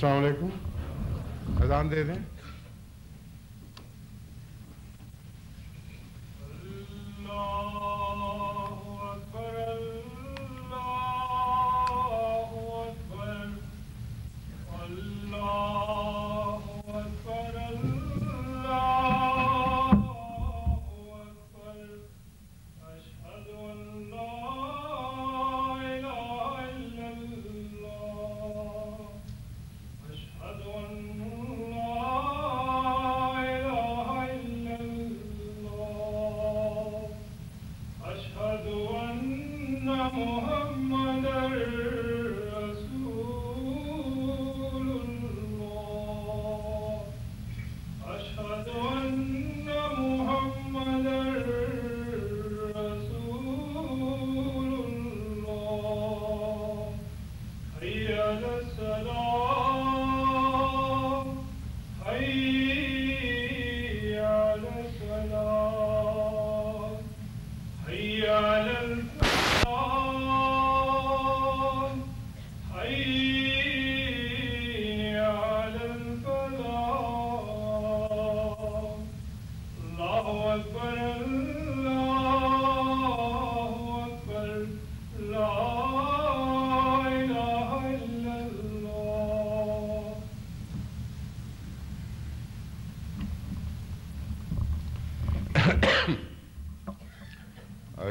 السلام علیکم. اذان دے دیں.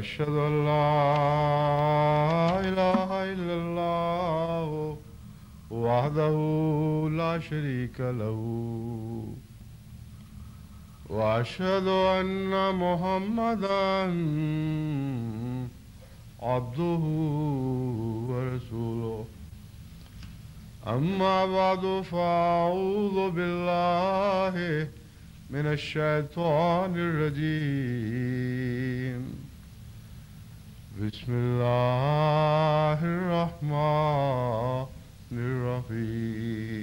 أشهد أن لا إله إلا الله وحده لا شريك له وأشهد أن محمدا عبده ورسوله أما بعد فأعوذ بالله من الشيطان الرجيم بسم الله الرحمن الرحيم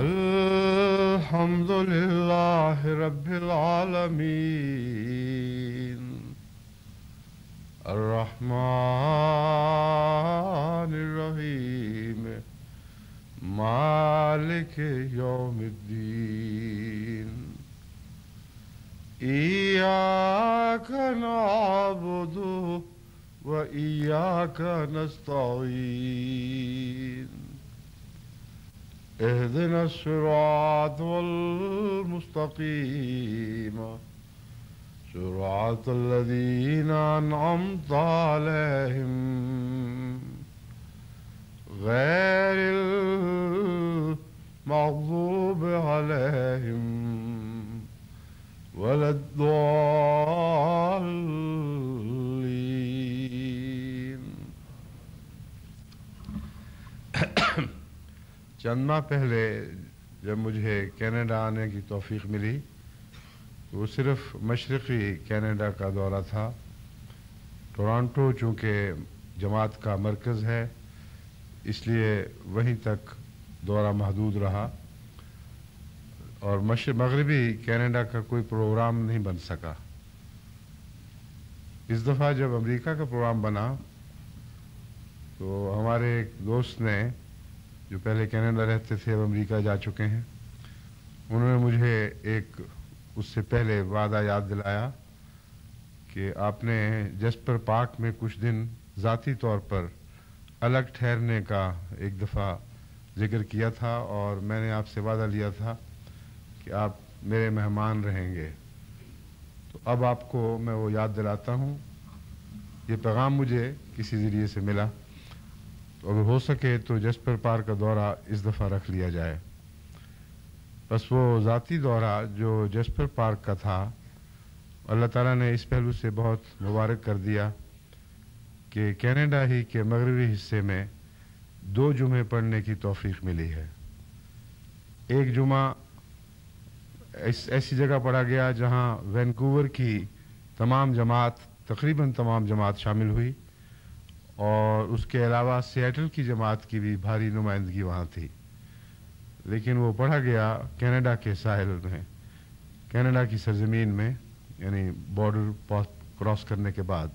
الحمد لله رب العالمين الرحمن الرحيم مالك يوم الدين إياك نعبد وإياك نستعين اهدنا الصراط المستقيم صراط الذين أنعمت عليهم غير المغضوب عليهم ولا الضالين. چند ماہ پہلے جب مجھے کینیڈا آنے کی توفیق ملی وہ صرف مشرقی کینیڈا کا دورہ تھا. ٹورانٹو چونکہ جماعت کا مرکز ہے اس لیے وہیں تک دورہ محدود رہا اور مغربی کینیڈا کا کوئی پروگرام نہیں بن سکا. اس دفعہ جب امریکہ کا پروگرام بنا تو ہمارے ایک دوست نے جو پہلے کینیڈا رہتے تھے اب امریکہ جا چکے ہیں انہوں نے مجھے ایک اس سے پہلے وعدہ یاد دلایا کہ آپ نے جسپر پارک میں کچھ دن ذاتی طور پر الگ ٹھہرنے کا ایک دفعہ ذکر کیا تھا اور میں نے آپ سے وعدہ لیا تھا کہ آپ میرے مہمان رہیں گے. تو اب آپ کو میں وہ یاد دلاتا ہوں. یہ پیغام مجھے کسی ذریعے سے ملا تو اگر ہو سکے تو جسپر پارک کا دورہ اس دفعہ رکھ لیا جائے. بس وہ ذاتی دورہ جو جسپر پارک کا تھا اللہ تعالیٰ نے اس پہلو سے بہت مبارک کر دیا کہ کینیڈا ہی کے مغربی حصے میں 2 جمعے پڑھنے کی توفیق ملی ہے. ایک جمعہ ایسی جگہ پڑھا گیا جہاں وینکوور کی تقریباً تمام جماعت شامل ہوئی اور اس کے علاوہ سیاٹل کی جماعت کی بھی بھاری نمائندگی وہاں تھی. لیکن وہ پڑھا گیا کینیڈا کے ساحل میں، کینیڈا کی سرزمین میں، یعنی بارڈر کراس کرنے کے بعد.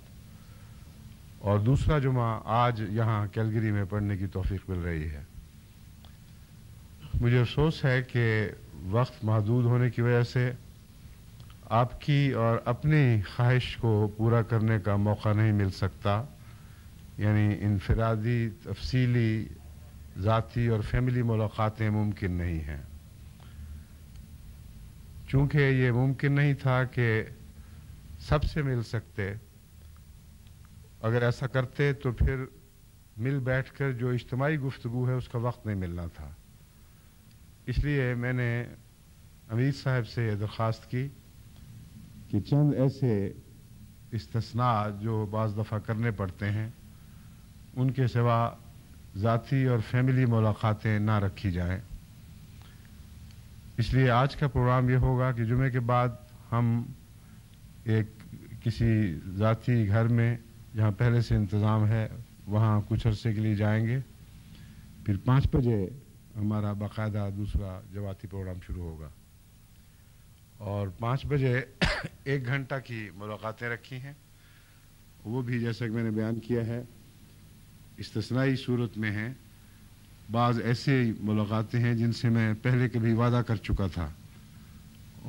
اور دوسرا جمعہ آج یہاں کیلگری میں پڑھنے کی توفیق مل رہی ہے۔ مجھے افسوس ہے کہ وقت محدود ہونے کی وجہ سے آپ کی اور اپنی خواہش کو پورا کرنے کا موقع نہیں مل سکتا، یعنی انفرادی، تفصیلی، ذاتی اور فیملی ملاقاتیں ممکن نہیں ہیں۔ چونکہ یہ ممکن نہیں تھا کہ سب سے مل سکتے، اگر ایسا کرتے تو پھر مل بیٹھ کر جو اجتماعی گفتگو ہے اس کا وقت نہیں ملنا تھا۔ اس لیے میں نے امیر صاحب سے یہ درخواست کی کہ چند ایسے استثناء جو بعض دفعہ کرنے پڑتے ہیں ان کے سوا ذاتی اور فیملی ملاقاتیں نہ رکھی جائیں۔ اس لیے آج کا پروگرام یہ ہوگا کہ جمعے کے بعد ہم کسی ذاتی گھر میں جہاں پہلے سے انتظام ہے وہاں کچھ عرصے کے لیے جائیں گے، پھر 5 بجے ہمارا باقاعدہ دوسرا جماعتی پروگرام شروع ہوگا، اور 5 بجے 1 گھنٹہ کی ملاقاتیں رکھی ہیں، وہ بھی جیسا کہ میں نے بیان کیا ہے استثنائی صورت میں ہیں۔ بعض ایسے ملاقاتیں ہیں جن سے میں پہلے کبھی وعدہ کر چکا تھا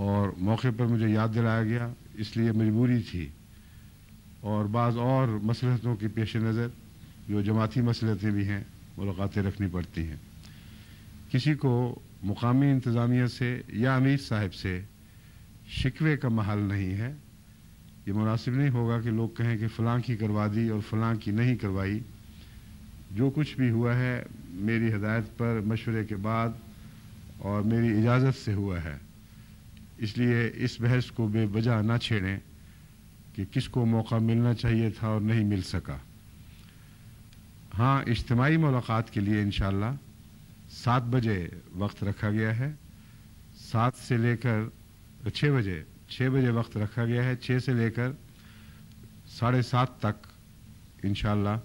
اور موقع پر مجھے یاد دلایا گیا، اس لیے مجبوری تھی، اور بعض اور مصلحتوں کے پیش نظر جو جماعتی مصلحتیں بھی ہیں ملاقاتیں رکھنی پڑتی ہیں۔ کسی کو مقامی انتظامیہ سے یا امیر صاحب سے شکوے کا محل نہیں ہے۔ یہ مناسب نہیں ہوگا کہ لوگ کہیں کہ فلاں کی کروا دی اور فلاں کی نہیں کروائی۔ جو کچھ بھی ہوا ہے میری ہدایت پر، مشورے کے بعد اور میری اجازت سے ہوا ہے، اس لیے اس بحث کو بے وجہ نہ چھیڑیں کہ کس کو موقع ملنا چاہیے تھا اور نہیں مل سکا۔ ہاں، اجتماعی ملاقات کے لیے انشاءاللہ 7 بجے وقت رکھا گیا ہے، 7 سے لے کر 6 بجے وقت رکھا گیا ہے، 6 سے لے کر 7:30 تک انشاءاللہ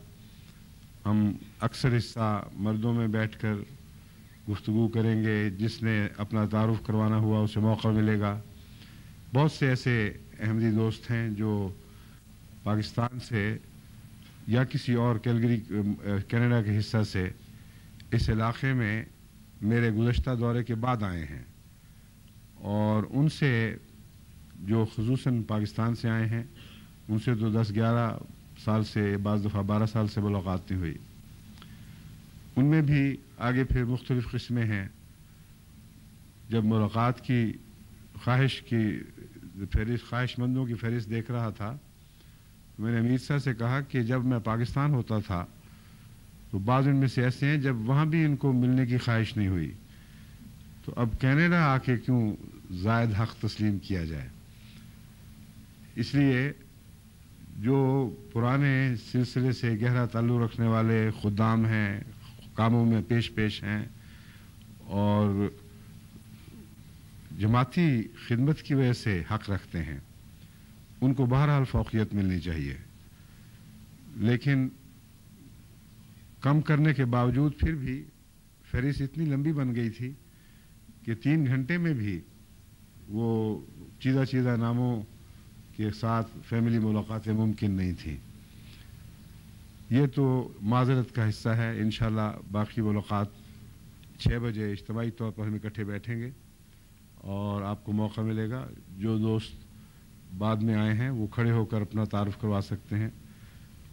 ہم اکثر حصہ مردوں میں بیٹھ کر گفتگو کریں گے۔ جس نے اپنا تعارف کروانا ہوا اسے موقع ملے گا۔ بہت سے ایسے احمدی دوست ہیں جو پاکستان سے یا کسی اور کینیڈا کے حصہ سے اس علاقے میں میرے گزشتہ دورے کے بعد آئے ہیں، اور ان سے جو خصوصاً پاکستان سے آئے ہیں ان سے تو 10-11 سال سے، بعض دفعہ 12 سال سے ملاقات نہیں ہوئی۔ ان میں بھی آگے پھر مختلف قسمیں ہیں۔ جب ملاقات کی خواہش مندوں کی فہرست دیکھ رہا تھا، میں نے امیر صاحب سے کہا کہ جب میں پاکستان ہوتا تھا تو بعض ان میں سے ایسے ہیں جب وہاں بھی ان کو ملنے کی خواہش نہیں ہوئی، تو اب کینیڈا آ کے کیوں زائد حق تسلیم کیا جائے۔ اس لیے جو پرانے سلسلے سے گہرا تعلق رکھنے والے خدام ہیں، کاموں میں پیش ہیں اور جماعتی خدمت کی وجہ سے حق رکھتے ہیں، ان کو بہرحال فوقیت ملنی چاہیے۔ لیکن کم کرنے کے باوجود پھر بھی فہرست اتنی لمبی بن گئی تھی کہ 3 گھنٹے میں بھی وہ چیدہ ناموں کے ساتھ فیملی ملاقاتیں ممکن نہیں تھیں۔ یہ تو معذرت کا حصہ ہے۔ انشاءاللہ باقی ملاقات 6 بجے اجتماعی طور پر ہم اکٹھے بیٹھیں گے اور آپ کو موقع ملے گا۔ جو دوست بعد میں آئے ہیں وہ کھڑے ہو کر اپنا تعارف کروا سکتے ہیں،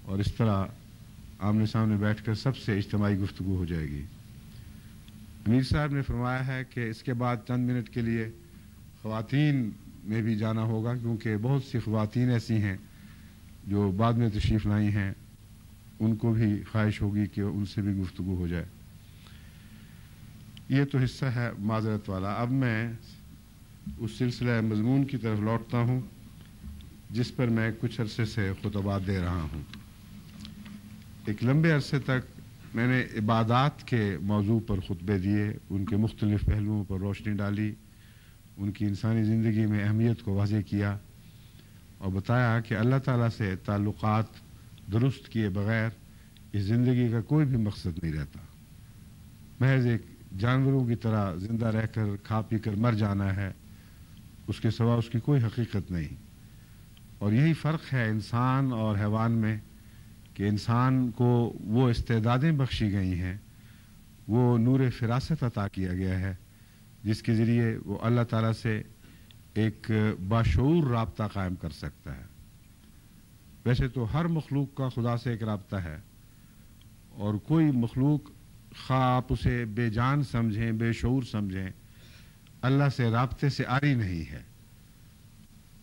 اور اس طرح آمنے سامنے بیٹھ کر سب سے اجتماعی گفتگو ہو جائے گی۔ امیر صاحب نے فرمایا ہے کہ اس کے بعد چند منٹ کے لیے خواتین میں بھی جانا ہوگا، کیونکہ بہت سی خواتین ایسی ہیں جو بعد میں تشریف لائی ہیں، ان کو بھی خواہش ہوگی کہ ان سے بھی گفتگو ہو جائے۔ یہ تو حصہ ہے معذرت والا۔ اب میں اس سلسلہ مضمون کی طرف لوٹتا ہوں جس پر میں کچھ عرصے سے خطبات دے رہا ہوں۔ ایک لمبے عرصے تک میں نے عبادات کے موضوع پر خطبے دیے، ان کے مختلف پہلوؤں پر روشنی ڈالی، ان کی انسانی زندگی میں اہمیت کو واضح کیا اور بتایا کہ اللہ تعالیٰ سے تعلقات درست کیے بغیر اس زندگی کا کوئی بھی مقصد نہیں رہتا۔ محض ایک جانوروں کی طرح زندہ رہ کر کھا پی کر مر جانا ہے، اس کے سوا اس کی کوئی حقیقت نہیں۔ اور یہی فرق ہے انسان اور حیوان میں کہ انسان کو وہ استعدادیں بخشی گئی ہیں، وہ نور فراست عطا کیا گیا ہے جس کے ذریعے وہ اللہ تعالیٰ سے ایک باشعور رابطہ قائم کر سکتا ہے۔ ویسے تو ہر مخلوق کا خدا سے ایک رابطہ ہے، اور کوئی مخلوق خواہ آپ اسے بے جان سمجھیں، بے شعور سمجھیں، اللہ سے رابطے سے عاری نہیں ہے،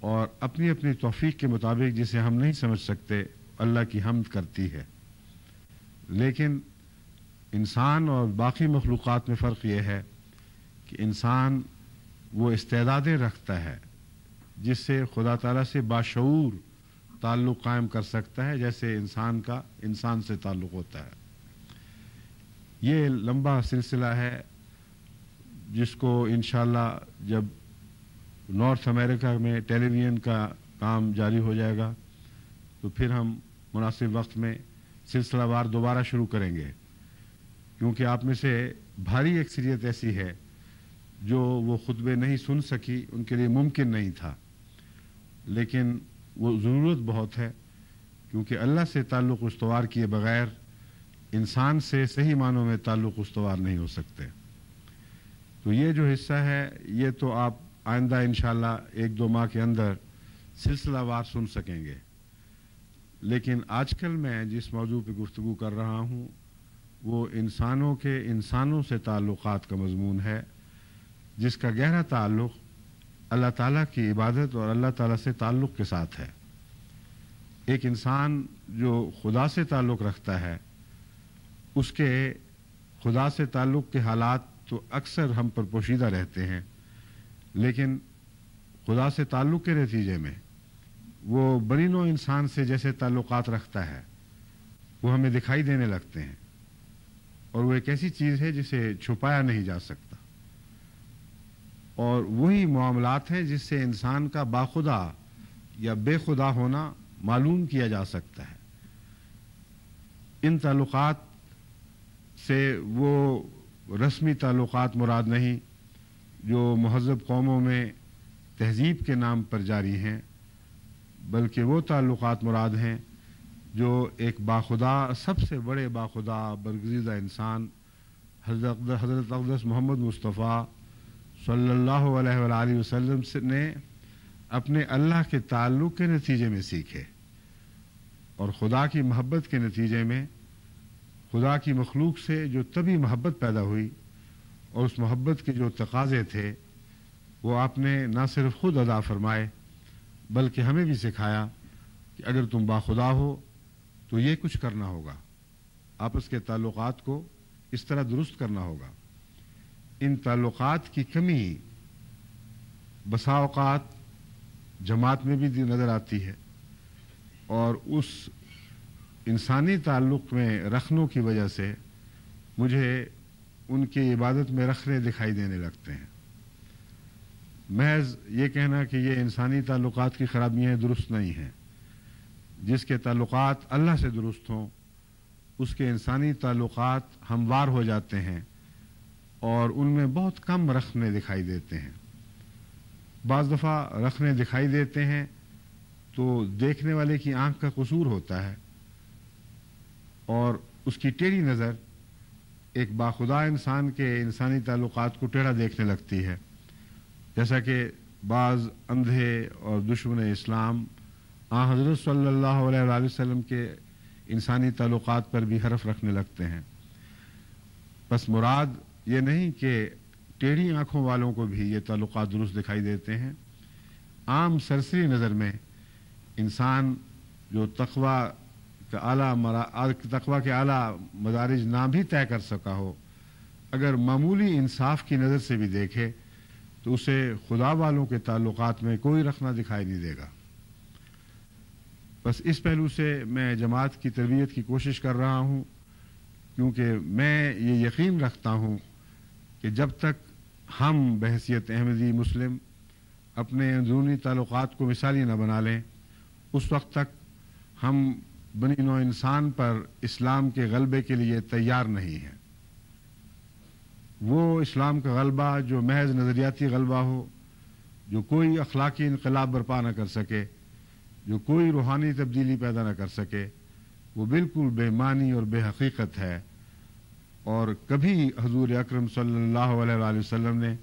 اور اپنی اپنی توفیق کے مطابق جسے ہم نہیں سمجھ سکتے اللہ کی حمد کرتی ہے۔ لیکن انسان اور باقی مخلوقات میں فرق یہ ہے کہ انسان وہ استعدادیں رکھتا ہے جس سے خدا تعالیٰ سے باشعور تعلق قائم کر سکتا ہے، جیسے انسان کا انسان سے تعلق ہوتا ہے۔ یہ لمبا سلسلہ ہے جس کو انشاءاللہ جب نارتھ امریکہ میں ٹیلی ویژن کا کام جاری ہو جائے گا تو پھر ہم مناسب وقت میں سلسلہ وار دوبارہ شروع کریں گے، کیونکہ آپ میں سے بھاری اکثریت ایسی ہے جو وہ خطبے نہیں سن سکی، ان کے لیے ممکن نہیں تھا، لیکن وہ ضرورت بہت ہے، کیونکہ اللہ سے تعلق استوار کیے بغیر انسان سے صحیح معنوں میں تعلق استوار نہیں ہو سکتے۔ تو یہ جو حصہ ہے یہ تو آپ آئندہ انشاءاللہ 1-2 ماہ کے اندر سلسلہ وار سن سکیں گے، لیکن آج کل میں جس موضوع پہ گفتگو کر رہا ہوں وہ انسانوں کے انسانوں سے تعلقات کا مضمون ہے، جس کا گہرا تعلق اللہ تعالیٰ کی عبادت اور اللہ تعالیٰ سے تعلق کے ساتھ ہے۔ ایک انسان جو خدا سے تعلق رکھتا ہے اس کے خدا سے تعلق کے حالات تو اکثر ہم پر پوشیدہ رہتے ہیں، لیکن خدا سے تعلق کے نتیجے میں وہ بڑی نوع انسان سے جیسے تعلقات رکھتا ہے وہ ہمیں دکھائی دینے لگتے ہیں، اور وہ ایک ایسی چیز ہے جسے چھپایا نہیں جا سکتا، اور وہی معاملات ہیں جس سے انسان کا باخدا یا بے خدا ہونا معلوم کیا جا سکتا ہے۔ ان تعلقات سے وہ رسمی تعلقات مراد نہیں جو مہذب قوموں میں تہذیب کے نام پر جاری ہیں، بلکہ وہ تعلقات مراد ہیں جو ایک باخدا، سب سے بڑے باخدا برگزیدہ انسان حضرت اقدس محمد مصطفیٰ صلی اللہ علیہ وآلہ وسلم نے اپنے اللہ کے تعلق کے نتیجے میں سیکھے، اور خدا کی محبت کے نتیجے میں خدا کی مخلوق سے جو طبی محبت پیدا ہوئی اور اس محبت کے جو تقاضے تھے وہ آپ نے نہ صرف خود ادا فرمائے بلکہ ہمیں بھی سکھایا کہ اگر تم باخدا ہو تو یہ کچھ کرنا ہوگا، آپس کے تعلقات کو اس طرح درست کرنا ہوگا۔ ان تعلقات کی کمی بسا اوقات جماعت میں بھی نظر آتی ہے، اور اس انسانی تعلق میں رکھنوں کی وجہ سے مجھے ان کی عبادت میں رکھنے دکھائی دینے لگتے ہیں۔ محض یہ کہنا کہ یہ انسانی تعلقات کی خرابیاں درست نہیں ہیں، جس کے تعلقات اللہ سے درست ہوں اس کے انسانی تعلقات ہموار ہو جاتے ہیں اور ان میں بہت کم رکھنے دکھائی دیتے ہیں۔ بعض دفعہ رکھنے دکھائی دیتے ہیں تو دیکھنے والے کی آنکھ کا قصور ہوتا ہے، اور اس کی ٹیڑھی نظر ایک باخدا انسان کے انسانی تعلقات کو ٹیڑھا دیکھنے لگتی ہے، جیسا کہ بعض اندھے اور دشمن اسلام حضرت صلی اللہ علیہ وآلہ وسلم کے انسانی تعلقات پر بھی حرف رکھنے لگتے ہیں۔ بس مراد یہ نہیں کہ ٹیڑھی آنکھوں والوں کو بھی یہ تعلقات درست دکھائی دیتے ہیں، عام سرسری نظر میں انسان جو تقوی کے اعلیٰ مدارج نہ بھی طے کر سکا ہو، اگر معمولی انصاف کی نظر سے بھی دیکھے تو اسے خدا والوں کے تعلقات میں کوئی رکھنا دکھائی نہیں دے گا۔ بس اس پہلو سے میں جماعت کی تربیت کی کوشش کر رہا ہوں، کیونکہ میں یہ یقین رکھتا ہوں کہ جب تک ہم بحیثیت احمدی مسلم اپنے اندرونی تعلقات کو مثالی نہ بنا لیں اس وقت تک ہم بنی نوع انسان پر اسلام کے غلبے کے لیے تیار نہیں ہیں۔ وہ اسلام کا غلبہ جو محض نظریاتی غلبہ ہو، جو کوئی اخلاقی انقلاب برپا نہ کر سکے، جو کوئی روحانی تبدیلی پیدا نہ کر سکے، وہ بالکل بے معنی اور بے حقیقت ہے، اور کبھی حضور اکرم صلی اللہ علیہ وآلہ وسلم نے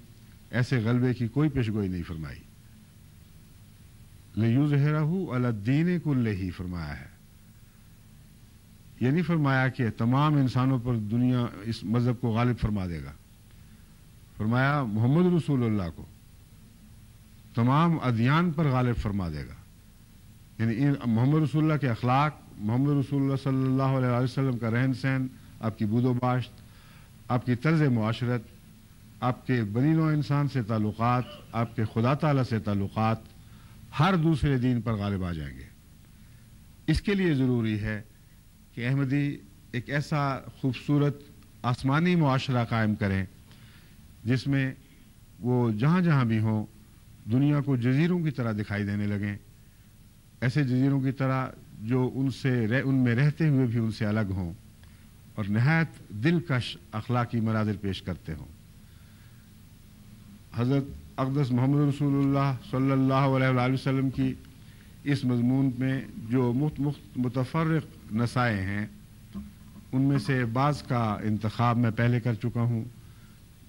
ایسے غلبے کی کوئی پیشگوئی نہیں فرمائی۔ لِیُظْہِرَہُ عَلَى الدِّینِ کُلِّہِ فرمایا ہے، یہ نہیں فرمایا کہ تمام انسانوں پر دنیا اس مذہب کو غالب فرما دے گا، فرمایا محمد رسول اللہ کو تمام ادیان پر غالب فرما دے گا۔ یعنی محمد رسول اللہ کے اخلاق، محمد رسول اللہ صلی اللہ علیہ وآلہ وسلم کا رہن سہن، آپ کی بود و باشت، آپ کی طرز معاشرت، آپ کے بنی نوع انسان سے تعلقات، آپ کے خدا تعالیٰ سے تعلقات ہر دوسرے دین پر غالب آ جائیں گے۔ اس کے لیے ضروری ہے کہ احمدی ایک ایسا خوبصورت آسمانی معاشرہ قائم کریں جس میں وہ جہاں جہاں بھی ہوں دنیا کو جزیروں کی طرح دکھائی دینے لگیں، ایسے جزیروں کی طرح جو ان میں رہتے ہوئے بھی ان سے الگ ہوں اور نہایت دلکش اخلاقی مناظر پیش کرتے ہوں۔ حضرت اقدس محمد رسول اللہ صلی اللہ علیہ وآلہ وسلم کی اس مضمون میں جو متفرق نصائح ہیں، ان میں سے بعض کا انتخاب میں پہلے کر چکا ہوں،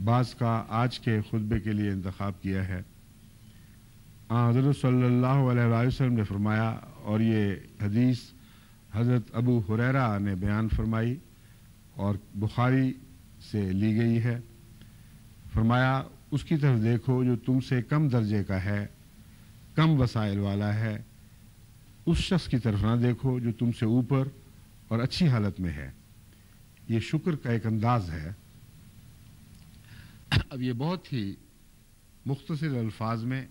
بعض کا آج کے خطبے کے لیے انتخاب کیا ہے۔ حضرت صلی اللہ علیہ وآلہ وسلم نے فرمایا، اور یہ حدیث حضرت ابو ہریرہ نے بیان فرمائی اور بخاری سے لی گئی ہے، فرمایا اس کی طرف دیکھو جو تم سے کم درجے کا ہے، کم وسائل والا ہے، اس شخص کی طرف نہ دیکھو جو تم سے اوپر اور اچھی حالت میں ہے۔ یہ شکر کا ایک انداز ہے۔ اب یہ بہت ہی مختصر الفاظ میں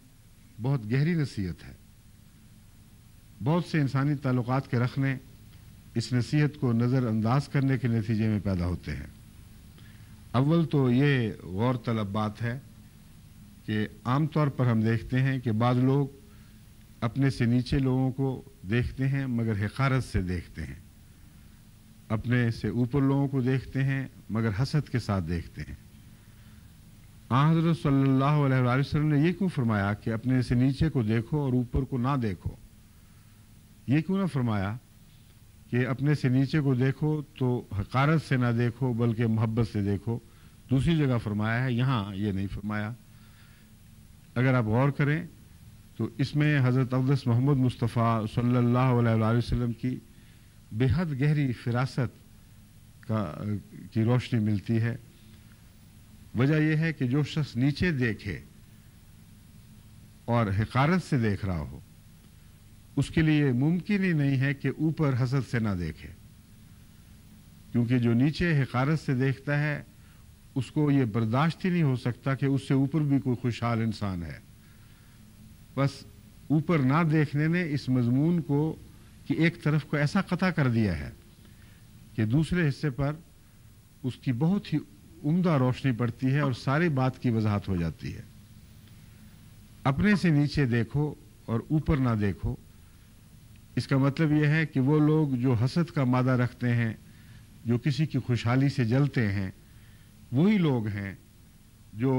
بہت گہری نصیحت ہے۔ بہت سے انسانی تعلقات کے رخنے اس نصیحت کو نظر انداز کرنے کے نتیجے میں پیدا ہوتے ہیں۔ اول تو یہ غور طلب بات ہے کہ عام طور پر ہم دیکھتے ہیں کہ بعض لوگ اپنے سے نیچے لوگوں کو دیکھتے ہیں مگر حقارت سے دیکھتے ہیں، اپنے سے اوپر لوگوں کو دیکھتے ہیں مگر حسد کے ساتھ دیکھتے ہیں۔ حضرت صلی اللہ علیہ وآلہ وسلم نے یہ کیوں فرمایا کہ اپنے سے نیچے کو دیکھو اور اوپر کو نہ دیکھو؟ یہ کیوں نہ فرمایا کہ اپنے سے نیچے کو دیکھو تو حقارت سے نہ دیکھو بلکہ محبت سے دیکھو؟ دوسری جگہ فرمایا ہے، یہاں یہ نہیں فرمایا۔ اگر آپ غور کریں تو اس میں حضرت اقدس محمد مصطفیٰ صلی اللہ علیہ وآلہ وسلم کی بے حد گہری فراست کی روشنی ملتی ہے۔ وجہ یہ ہے کہ جو شخص نیچے دیکھے اور حقارت سے دیکھ رہا ہو، اس کے لیے ممکن ہی نہیں ہے کہ اوپر حسد سے نہ دیکھے، کیونکہ جو نیچے حقارت سے دیکھتا ہے اس کو یہ برداشت ہی نہیں ہو سکتا کہ اس سے اوپر بھی کوئی خوشحال انسان ہے۔ بس اوپر نہ دیکھنے نے اس مضمون کو کہ ایک طرف کو ایسا قطع کر دیا ہے کہ دوسرے حصے پر اس کی بہت ہی عمدہ روشنی پڑتی ہے اور ساری بات کی وضاحت ہو جاتی ہے۔ اپنے سے نیچے دیکھو اور اوپر نہ دیکھو، اس کا مطلب یہ ہے کہ وہ لوگ جو حسد کا مادہ رکھتے ہیں، جو کسی کی خوشحالی سے جلتے ہیں، وہی لوگ ہیں جو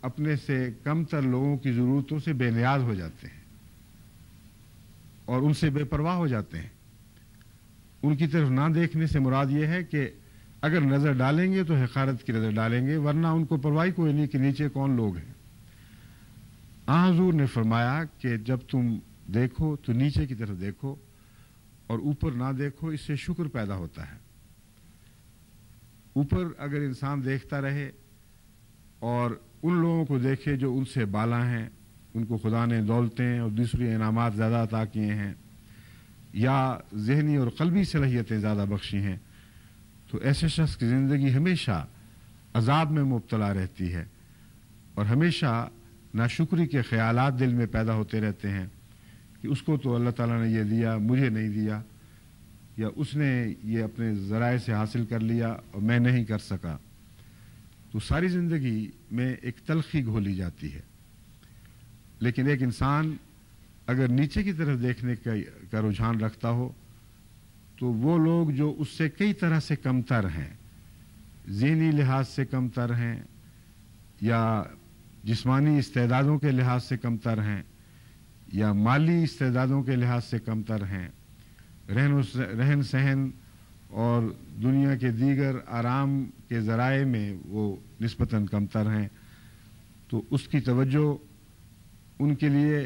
اپنے سے کم تر لوگوں کی ضرورتوں سے بے نیاز ہو جاتے ہیں اور ان سے بے پرواہ ہو جاتے ہیں۔ ان کی طرف نہ دیکھنے سے مراد یہ ہے کہ اگر نظر ڈالیں گے تو حقارت کی نظر ڈالیں گے، ورنہ ان کو پرواہ کوئی نہیں کہ نیچے کون لوگ ہیں۔ حضور نے فرمایا کہ جب تم دیکھو تو نیچے کی طرف دیکھو اور اوپر نہ دیکھو، اس سے شکر پیدا ہوتا ہے۔ اوپر اگر انسان دیکھتا رہے اور ان لوگوں کو دیکھے جو ان سے بالا ہیں، ان کو خدا نے دولتیں اور دوسری انعامات زیادہ عطا کیے ہیں یا ذہنی اور قلبی صلاحیتیں زیادہ بخشی ہیں، تو ایسے شخص کی زندگی ہمیشہ عذاب میں مبتلا رہتی ہے اور ہمیشہ ناشکری کے خیالات دل میں پیدا ہوتے رہتے ہیں کہ اس کو تو اللہ تعالیٰ نے یہ دیا، مجھے نہیں دیا، یا اس نے یہ اپنے ذرائع سے حاصل کر لیا اور میں نہیں کر سکا۔ تو ساری زندگی میں ایک تلخی گھولی جاتی ہے۔ لیکن ایک انسان اگر نیچے کی طرف دیکھنے کا رجحان رکھتا ہو تو وہ لوگ جو اس سے کئی طرح سے کمتر ہیں، ذہنی لحاظ سے کمتر ہیں یا جسمانی استعدادوں کے لحاظ سے کمتر ہیں یا مالی استعدادوں کے لحاظ سے کمتر ہیں، رہن سہن اور دنیا کے دیگر آرام کے ذرائع میں وہ نسبتاً کمتر ہیں، تو اس کی توجہ ان کے لیے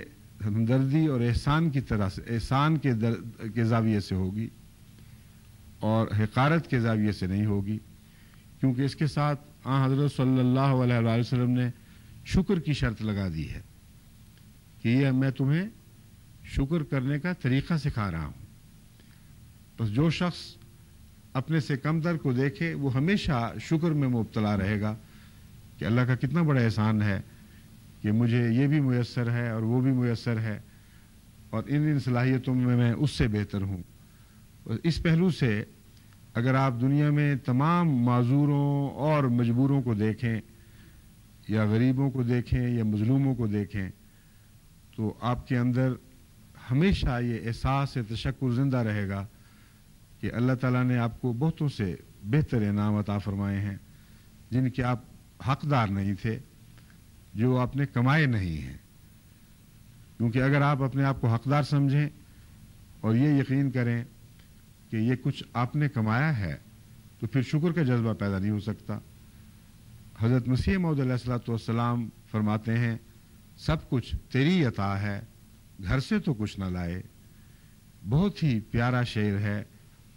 ہمدردی اور احسان کی طرح سے، احسان کے زاویے سے ہوگی اور حقارت کے زاویے سے نہیں ہوگی، کیونکہ اس کے ساتھ حضرت صلی اللہ علیہ وسلم نے شکر کی شرط لگا دی ہے کہ یہ میں تمہیں شکر کرنے کا طریقہ سکھا رہا ہوں۔ بس جو شخص اپنے سے کم تر کو دیکھے وہ ہمیشہ شکر میں مبتلا رہے گا کہ اللہ کا کتنا بڑا احسان ہے کہ مجھے یہ بھی میسر ہے اور وہ بھی میسر ہے، اور ان صلاحیتوں میں میں اس سے بہتر ہوں۔ اس پہلو سے اگر آپ دنیا میں تمام معذوروں اور مجبوروں کو دیکھیں، یا غریبوں کو دیکھیں یا مظلوموں کو دیکھیں، تو آپ کے اندر ہمیشہ یہ احساس تشکر زندہ رہے گا کہ اللہ تعالیٰ نے آپ کو بہتوں سے بہتر انعام عطا فرمائے ہیں جن کے آپ حقدار نہیں تھے، جو آپ نے کمائے نہیں ہیں۔ کیونکہ اگر آپ اپنے آپ کو حقدار سمجھیں اور یہ یقین کریں کہ یہ کچھ آپ نے کمایا ہے، تو پھر شکر کا جذبہ پیدا نہیں ہو سکتا۔ حضرت مسیح موعود علیہ الصلوۃ والسلام فرماتے ہیں سب کچھ تیری عطا ہے، گھر سے تو کچھ نہ لائے۔ بہت ہی پیارا شعر ہے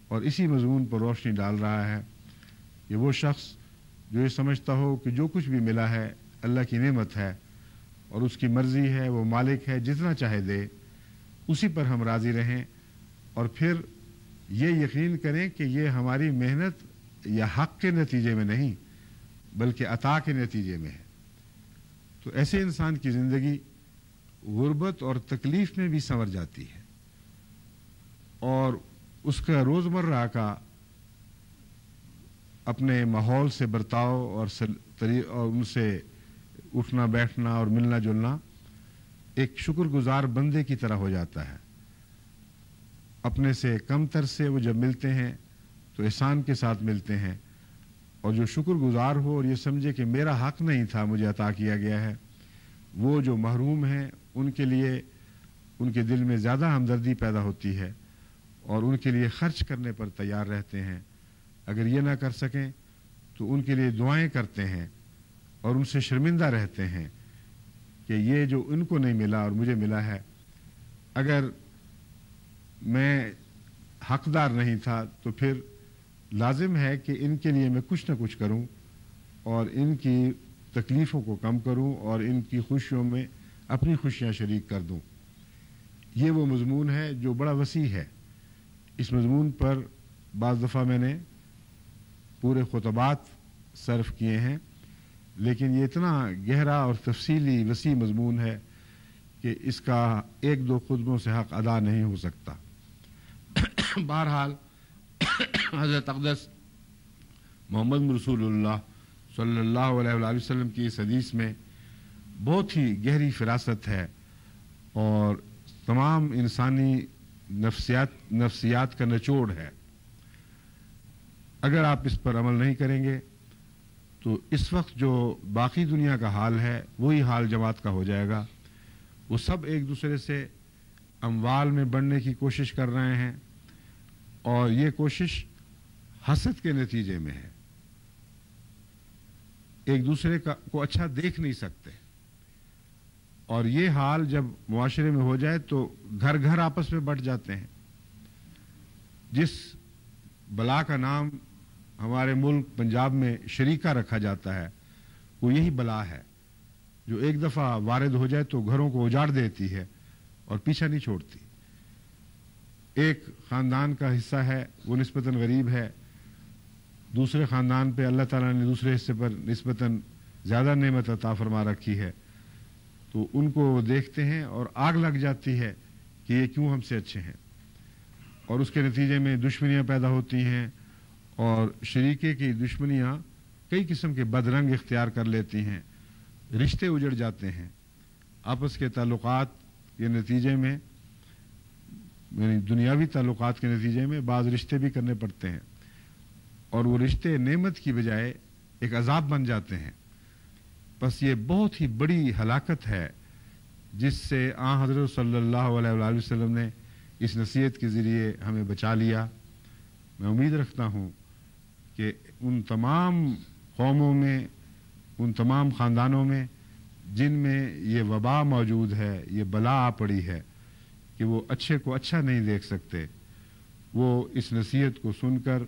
اور اسی مضمون پر روشنی ڈال رہا ہے کہ وہ شخص جو یہ سمجھتا ہو کہ جو کچھ بھی ملا ہے اللہ کی نعمت ہے اور اس کی مرضی ہے، وہ مالک ہے، جتنا چاہے دے، اسی پر ہم راضی رہیں، اور پھر یہ یقین کریں کہ یہ ہماری محنت یا حق کے نتیجے میں نہیں بلکہ عطا کے نتیجے میں ہے۔ تو ایسے انسان کی زندگی غربت اور تکلیف میں بھی سنور جاتی ہے، اور اس کا روزمرہ کا اپنے ماحول سے برتاؤ اور ان سے اٹھنا بیٹھنا اور ملنا جلنا ایک شکر گزار بندے کی طرح ہو جاتا ہے۔ اپنے سے کم تر سے وہ جب ملتے ہیں تو احسان کے ساتھ ملتے ہیں، اور جو شکر گزار ہو اور یہ سمجھے کہ میرا حق نہیں تھا مجھے عطا کیا گیا ہے، وہ جو محروم ہیں ان کے لیے ان کے دل میں زیادہ ہمدردی پیدا ہوتی ہے اور ان کے لیے خرچ کرنے پر تیار رہتے ہیں۔ اگر یہ نہ کر سکیں تو ان کے لیے دعائیں کرتے ہیں اور ان سے شرمندہ رہتے ہیں کہ یہ جو ان کو نہیں ملا اور مجھے ملا ہے، اگر میں حقدار نہیں تھا تو پھر لازم ہے کہ ان کے لیے میں کچھ نہ کچھ کروں اور ان کی تکلیفوں کو کم کروں اور ان کی خوشیوں میں اپنی خوشیاں شریک کر دوں۔ یہ وہ مضمون ہے جو بڑا وسیع ہے۔ اس مضمون پر بعض دفعہ میں نے پورے خطبات صرف کیے ہیں، لیکن یہ اتنا گہرا اور تفصیلی وسیع مضمون ہے کہ اس کا ایک دو خطبوں سے حق ادا نہیں ہو سکتا۔ بہرحال حضرت اقدس محمد رسول اللہ صلی اللہ علیہ وآلہ وسلم کی اس حدیث میں بہت ہی گہری فراست ہے اور تمام انسانی نفسیات کا نچوڑ ہے۔ اگر آپ اس پر عمل نہیں کریں گے تو اس وقت جو باقی دنیا کا حال ہے وہی حال جماعت کا ہو جائے گا۔ وہ سب ایک دوسرے سے اموال میں بڑھنے کی کوشش کر رہے ہیں، اور یہ کوشش حسد کے نتیجے میں ہے۔ ایک دوسرے کو اچھا دیکھ نہیں سکتے، اور یہ حال جب معاشرے میں ہو جائے تو گھر گھر آپس میں بٹ جاتے ہیں۔ جس بلا کا نام ہمارے ملک پنجاب میں شریکہ رکھا جاتا ہے، وہ یہی بلا ہے جو ایک دفعہ وارد ہو جائے تو گھروں کو اجاڑ دیتی ہے اور پیچھا نہیں چھوڑتی۔ ایک خاندان کا حصہ ہے، وہ نسبتاً غریب ہے، دوسرے خاندان پہ اللہ تعالیٰ نے دوسرے حصے پر نسبتاً زیادہ نعمت عطا فرما رکھی ہے، تو ان کو دیکھتے ہیں اور آگ لگ جاتی ہے کہ یہ کیوں ہم سے اچھے ہیں، اور اس کے نتیجے میں دشمنیاں پیدا ہوتی ہیں، اور شریکے کی دشمنیاں کئی قسم کے بدرنگ اختیار کر لیتی ہیں، رشتے اجڑ جاتے ہیں، آپس کے تعلقات کے نتیجے میں، یعنی دنیاوی تعلقات کے نتیجے میں بعض رشتے بھی کرنے پڑتے ہیں، اور وہ رشتے نعمت کی بجائے ایک عذاب بن جاتے ہیں۔ بس یہ بہت ہی بڑی ہلاکت ہے جس سے حضرت صلی اللہ علیہ وآلہ وسلم نے اس نصیحت کے ذریعے ہمیں بچا لیا میں امید رکھتا ہوں کہ ان تمام قوموں میں، ان تمام خاندانوں میں جن میں یہ وبا موجود ہے، یہ بلا آ پڑی ہے کہ وہ اچھے کو اچھا نہیں دیکھ سکتے، وہ اس نصیحت کو سن کر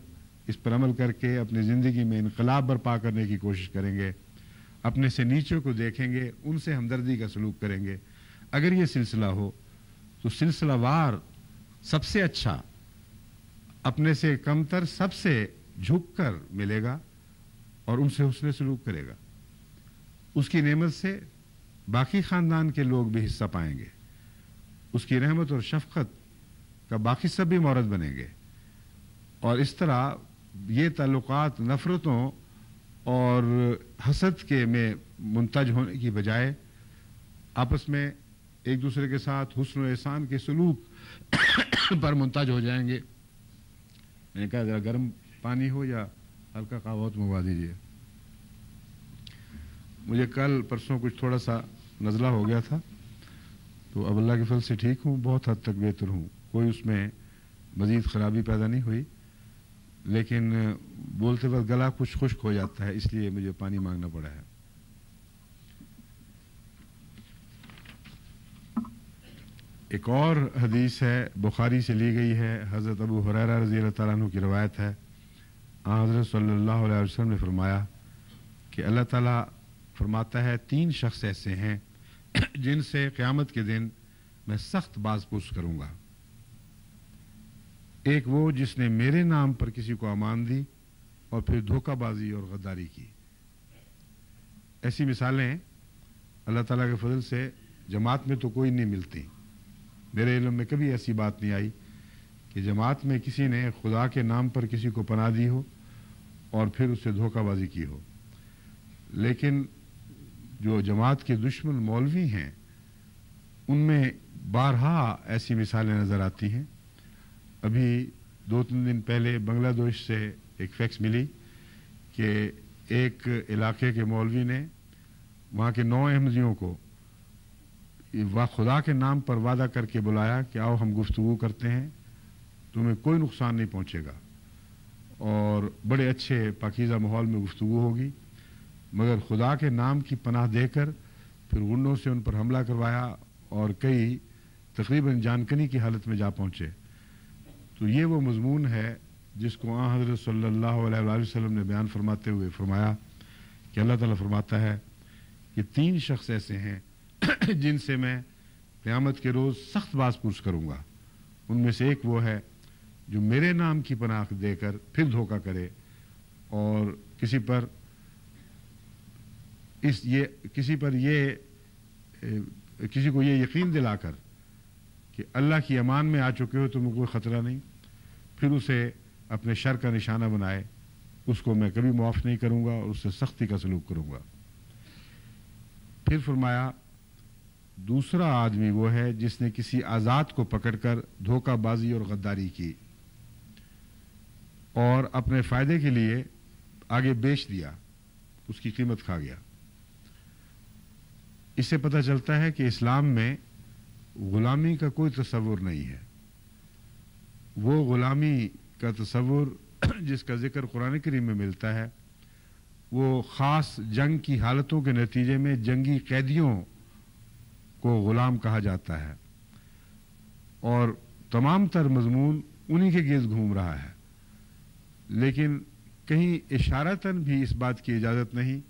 اس پر عمل کر کے اپنی زندگی میں انقلاب برپا کرنے کی کوشش کریں گے، اپنے سے نیچے کو دیکھیں گے، ان سے ہمدردی کا سلوک کریں گے۔ اگر یہ سلسلہ ہو تو سلسلہ وار سب سے اچھا اپنے سے کمتر سب سے جھک کر ملے گا اور ان سے حسن سلوک کرے گا، اس کی نعمت سے باقی خاندان کے لوگ بھی حصہ پائیں گے، اس کی رحمت اور شفقت کا باقی سب بھی مورد بنیں گے، اور اس طرح یہ تعلقات نفرتوں اور حسد کے میں منتج ہونے کی بجائے آپس میں ایک دوسرے کے ساتھ حسن و احسان کے سلوک پر منتج ہو جائیں گے۔ میں نے کہا ذرا گرم پانی ہو یا ہلکا قہوہ منگوا دیجیے۔ مجھے کل پرسوں کچھ تھوڑا سا نزلہ ہو گیا تھا، تو اب اللہ کے فضل سے ٹھیک ہوں، بہت حد تک بہتر ہوں، کوئی اس میں مزید خرابی پیدا نہیں ہوئی، لیکن بولتے وقت گلا کچھ خشک ہو جاتا ہے، اس لیے مجھے پانی مانگنا پڑا ہے۔ ایک اور حدیث ہے، بخاری سے لی گئی ہے، حضرت ابو ہریرہ رضی اللہ تعالیٰ عنہ کی روایت ہے۔ حضرت صلی اللہ علیہ وسلم نے فرمایا کہ اللہ تعالیٰ فرماتا ہے 3 شخص ایسے ہیں جن سے قیامت کے دن میں سخت باز پرس کروں گا۔ ایک وہ جس نے میرے نام پر کسی کو امان دی اور پھر دھوکہ بازی اور غداری کی۔ ایسی مثالیں اللہ تعالیٰ کے فضل سے جماعت میں تو کوئی نہیں ملتی، میرے علم میں کبھی ایسی بات نہیں آئی کہ جماعت میں کسی نے خدا کے نام پر کسی کو پناہ دی ہو اور پھر اس سے دھوکہ بازی کی ہو۔ لیکن جو جماعت کے دشمن مولوی ہیں ان میں بارہا ایسی مثالیں نظر آتی ہیں۔ ابھی 2-3 دن پہلے بنگلہ دیش سے ایک فیکس ملی کہ ایک علاقے کے مولوی نے وہاں کے 9 احمدیوں کو خدا کے نام پر وعدہ کر کے بلایا کہ آؤ ہم گفتگو کرتے ہیں، تمہیں کوئی نقصان نہیں پہنچے گا اور بڑے اچھے پاکیزہ ماحول میں گفتگو ہوگی، مگر خدا کے نام کی پناہ دے کر پھر غنڈوں سے ان پر حملہ کروایا اور کئی تقریباً جانکنی کی حالت میں جا پہنچے۔ تو یہ وہ مضمون ہے جس کو حضرت صلی اللہ علیہ وآلہ وسلم نے بیان فرماتے ہوئے فرمایا کہ اللہ تعالیٰ فرماتا ہے کہ 3 شخص ایسے ہیں جن سے میں قیامت کے روز سخت باز پرس کروں گا۔ ان میں سے ایک وہ ہے جو میرے نام کی پناہ دے کر پھر دھوکہ کرے اور کسی کو یہ یقین دلا کر کہ اللہ کی امان میں آ چکے ہو تمہیں کوئی خطرہ نہیں، پھر اسے اپنے شر کا نشانہ بنائے، اس کو میں کبھی معاف نہیں کروں گا اور اس سے سختی کا سلوک کروں گا۔ پھر فرمایا دوسرا آدمی وہ ہے جس نے کسی آزاد کو پکڑ کر دھوکہ بازی اور غداری کی اور اپنے فائدے کے لیے آگے بیچ دیا، اس کی قیمت کھا گیا۔ اس سے پتہ چلتا ہے کہ اسلام میں غلامی کا کوئی تصور نہیں ہے۔ وہ غلامی کا تصور جس کا ذکر قرآن کریم میں ملتا ہے وہ خاص جنگ کی حالتوں کے نتیجے میں جنگی قیدیوں کو غلام کہا جاتا ہے، اور تمام تر مضمون انہی کے گرد گھوم رہا ہے، لیکن کہیں اشارتاً بھی اس بات کی اجازت نہیں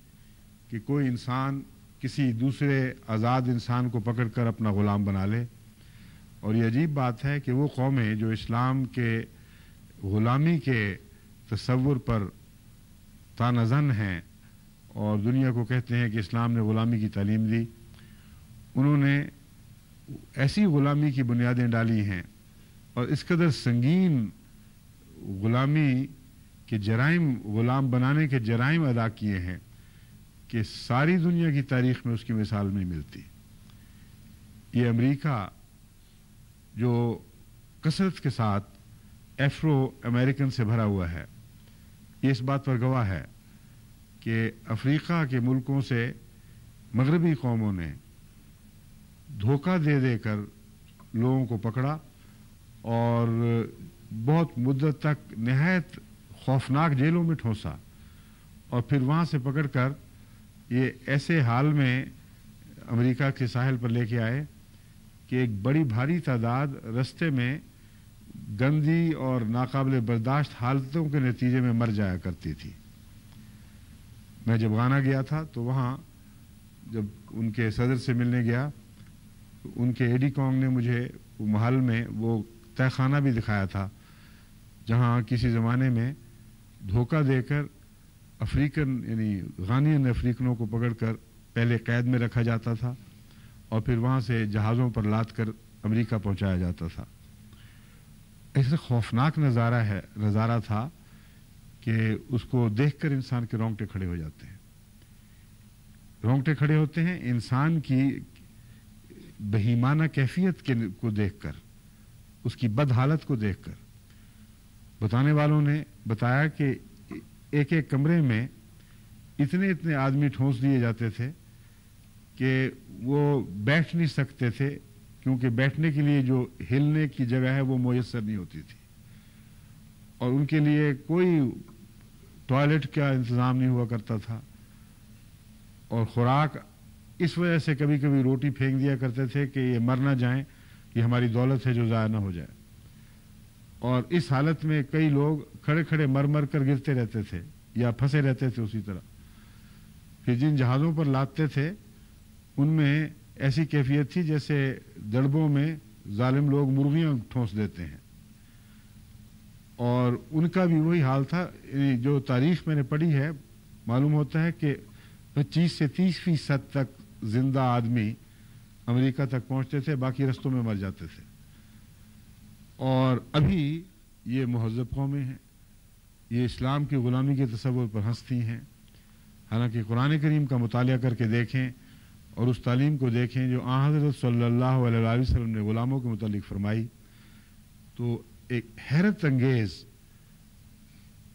کہ کوئی انسان کسی دوسرے آزاد انسان کو پکڑ کر اپنا غلام بنا لے۔ اور یہ عجیب بات ہے کہ وہ قومیں جو اسلام کے غلامی کے تصور پر تانظن ہیں اور دنیا کو کہتے ہیں کہ اسلام نے غلامی کی تعلیم دی، انہوں نے ایسی غلامی کی بنیادیں ڈالی ہیں اور اس قدر سنگین غلامی کے جرائم، غلام بنانے کے جرائم ادا کیے ہیں کہ ساری دنیا کی تاریخ میں اس کی مثال نہیں ملتی۔ یہ امریکہ جو کثرت کے ساتھ ایفرو امریکن سے بھرا ہوا ہے، یہ اس بات پر گواہ ہے کہ افریقہ کے ملکوں سے مغربی قوموں نے دھوکہ دے دے کر لوگوں کو پکڑا اور بہت مدت تک نہایت خوفناک جیلوں میں ٹھونسا اور پھر وہاں سے پکڑ کر یہ ایسے حال میں امریکہ کے ساحل پر لے کے آئے کہ ایک بڑی بھاری تعداد رستے میں گندی اور ناقابل برداشت حالتوں کے نتیجے میں مر جایا کرتی تھی۔ میں جب غانا گیا تھا تو وہاں جب ان کے صدر سے ملنے گیا تو ان کے ایڈی کانگ نے مجھے محل میں وہ تہہ خانہ بھی دکھایا تھا جہاں کسی زمانے میں دھوکہ دے کر افریقن یعنی غانین افریقنوں کو پکڑ کر پہلے قید میں رکھا جاتا تھا اور پھر وہاں سے جہازوں پر لاد کر امریکہ پہنچایا جاتا تھا۔ ایسے خوفناک نظارہ تھا کہ اس کو دیکھ کر انسان کے رونگٹے کھڑے ہو جاتے ہیں، رونگٹے کھڑے ہوتے ہیں انسان کی بہیمانہ کیفیت کو دیکھ کر، اس کی بد حالت کو دیکھ کر۔ بتانے والوں نے بتایا کہ ایک ایک کمرے میں اتنے آدمی ٹھونس دیے جاتے تھے کہ وہ بیٹھ نہیں سکتے تھے کیونکہ بیٹھنے کے لیے جو ہلنے کی جگہ ہے وہ میسر نہیں ہوتی تھی اور ان کے لیے کوئی ٹوائلٹ کا انتظام نہیں ہوا کرتا تھا، اور خوراک اس وجہ سے کبھی کبھی روٹی پھینک دیا کرتے تھے کہ یہ مر نہ جائیں، یہ ہماری دولت ہے جو ضائع نہ ہو جائے۔ اور اس حالت میں کئی لوگ کھڑے مر کر گرتے رہتے تھے یا پھنسے رہتے تھے اسی طرح۔ پھر جن جہازوں پر لادتے تھے ان میں ایسی کیفیت تھی جیسے دڑبوں میں ظالم لوگ مرغیاں ٹھونس دیتے ہیں، اور ان کا بھی وہی حال تھا۔ جو تاریخ میں نے پڑھی ہے معلوم ہوتا ہے کہ 25 سے 30% تک زندہ آدمی امریکہ تک پہنچتے تھے، باقی رستوں میں مر جاتے تھے۔ اور ابھی یہ مہذب قومیں ہیں، یہ اسلام کی غلامی کے تصور پر ہنستی ہیں، حالانکہ قرآن کریم کا مطالعہ کر کے دیکھیں اور اس تعلیم کو دیکھیں جو آن حضرت صلی اللہ علیہ وسلم نے غلاموں کے متعلق فرمائی، تو ایک حیرت انگیز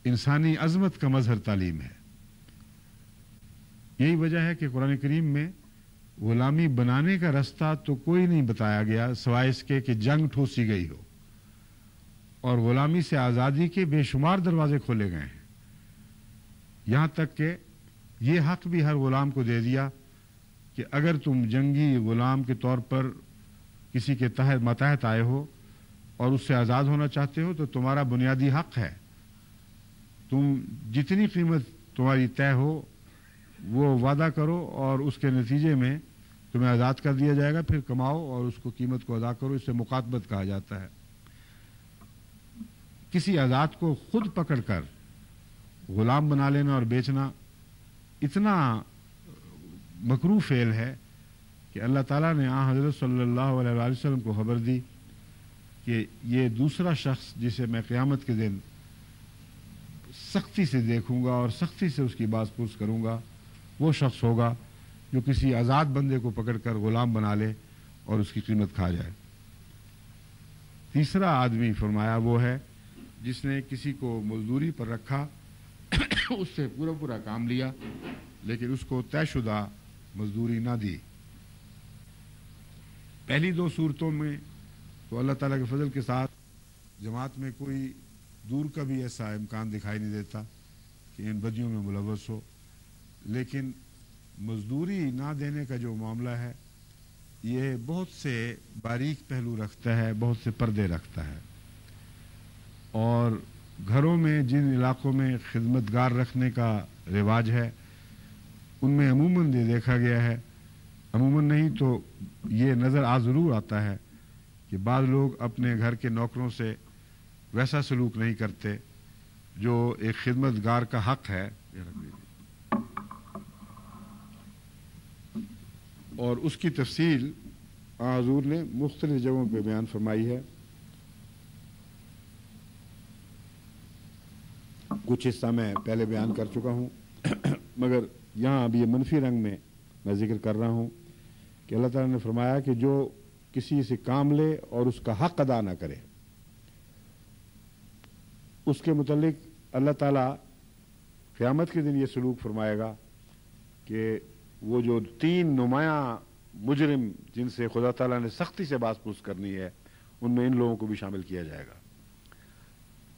انسانی عظمت کا مظہر تعلیم ہے۔ یہی وجہ ہے کہ قرآن کریم میں غلامی بنانے کا رستہ تو کوئی نہیں بتایا گیا سوائے اس کے کہ جنگ ٹھوسی گئی ہو، اور غلامی سے آزادی کے بے شمار دروازے کھولے گئے ہیں، یہاں تک کہ یہ حق بھی ہر غلام کو دے دیا کہ اگر تم جنگی غلام کے طور پر کسی کے ماتحت آئے ہو اور اس سے آزاد ہونا چاہتے ہو تو تمہارا بنیادی حق ہے، تم جتنی قیمت تمہاری طے ہو وہ وعدہ کرو اور اس کے نتیجے میں تمہیں آزاد کر دیا جائے گا، پھر کماؤ اور اس کو قیمت کو ادا کرو۔ اس سے مقاتبت کہا جاتا ہے۔ کسی آزاد کو خود پکڑ کر غلام بنا لینا اور بیچنا اتنا مکروہ فعل ہے کہ اللہ تعالیٰ نے آن حضرت صلی اللہ علیہ وسلم کو خبر دی کہ یہ دوسرا شخص جسے میں قیامت کے دن سختی سے دیکھوں گا اور سختی سے اس کی باز پرس کروں گا، وہ شخص ہوگا جو کسی آزاد بندے کو پکڑ کر غلام بنا لے اور اس کی قیمت کھا جائے۔ تیسرا آدمی فرمایا وہ ہے جس نے کسی کو مزدوری پر رکھا، اس سے پورا کام لیا لیکن اس کو طے شدہ مزدوری نہ دی۔ پہلی دو صورتوں میں تو اللہ تعالیٰ کے فضل کے ساتھ جماعت میں کوئی دور کا بھی ایسا امکان دکھائی نہیں دیتا کہ ان بدیوں میں ملوث ہو، لیکن مزدوری نہ دینے کا جو معاملہ ہے یہ بہت سے باریک پہلو رکھتا ہے، بہت سے پردے رکھتا ہے، اور گھروں میں جن علاقوں میں خدمتگار رکھنے کا رواج ہے ان میں عموماً یہ دیکھا گیا ہے، عموماً نہیں تو یہ نظر ضرور آتا ہے کہ بعض لوگ اپنے گھر کے نوکروں سے ویسا سلوک نہیں کرتے جو ایک خدمتگار کا حق ہے، اور اس کی تفصیل حضور نے مختلف جگہوں پہ بیان فرمائی ہے۔ کچھ حصہ میں پہلے بیان کر چکا ہوں مگر یہاں اب یہ منفی رنگ میں ذکر کر رہا ہوں کہ اللہ تعالیٰ نے فرمایا کہ جو کسی سے کام لے اور اس کا حق ادا نہ کرے، اس کے متعلق اللہ تعالیٰ قیامت کے دن یہ سلوک فرمائے گا کہ وہ جو 3 نمایاں مجرم جن سے خدا تعالیٰ نے سختی سے باز پرس کرنی ہے ان میں ان لوگوں کو بھی شامل کیا جائے گا۔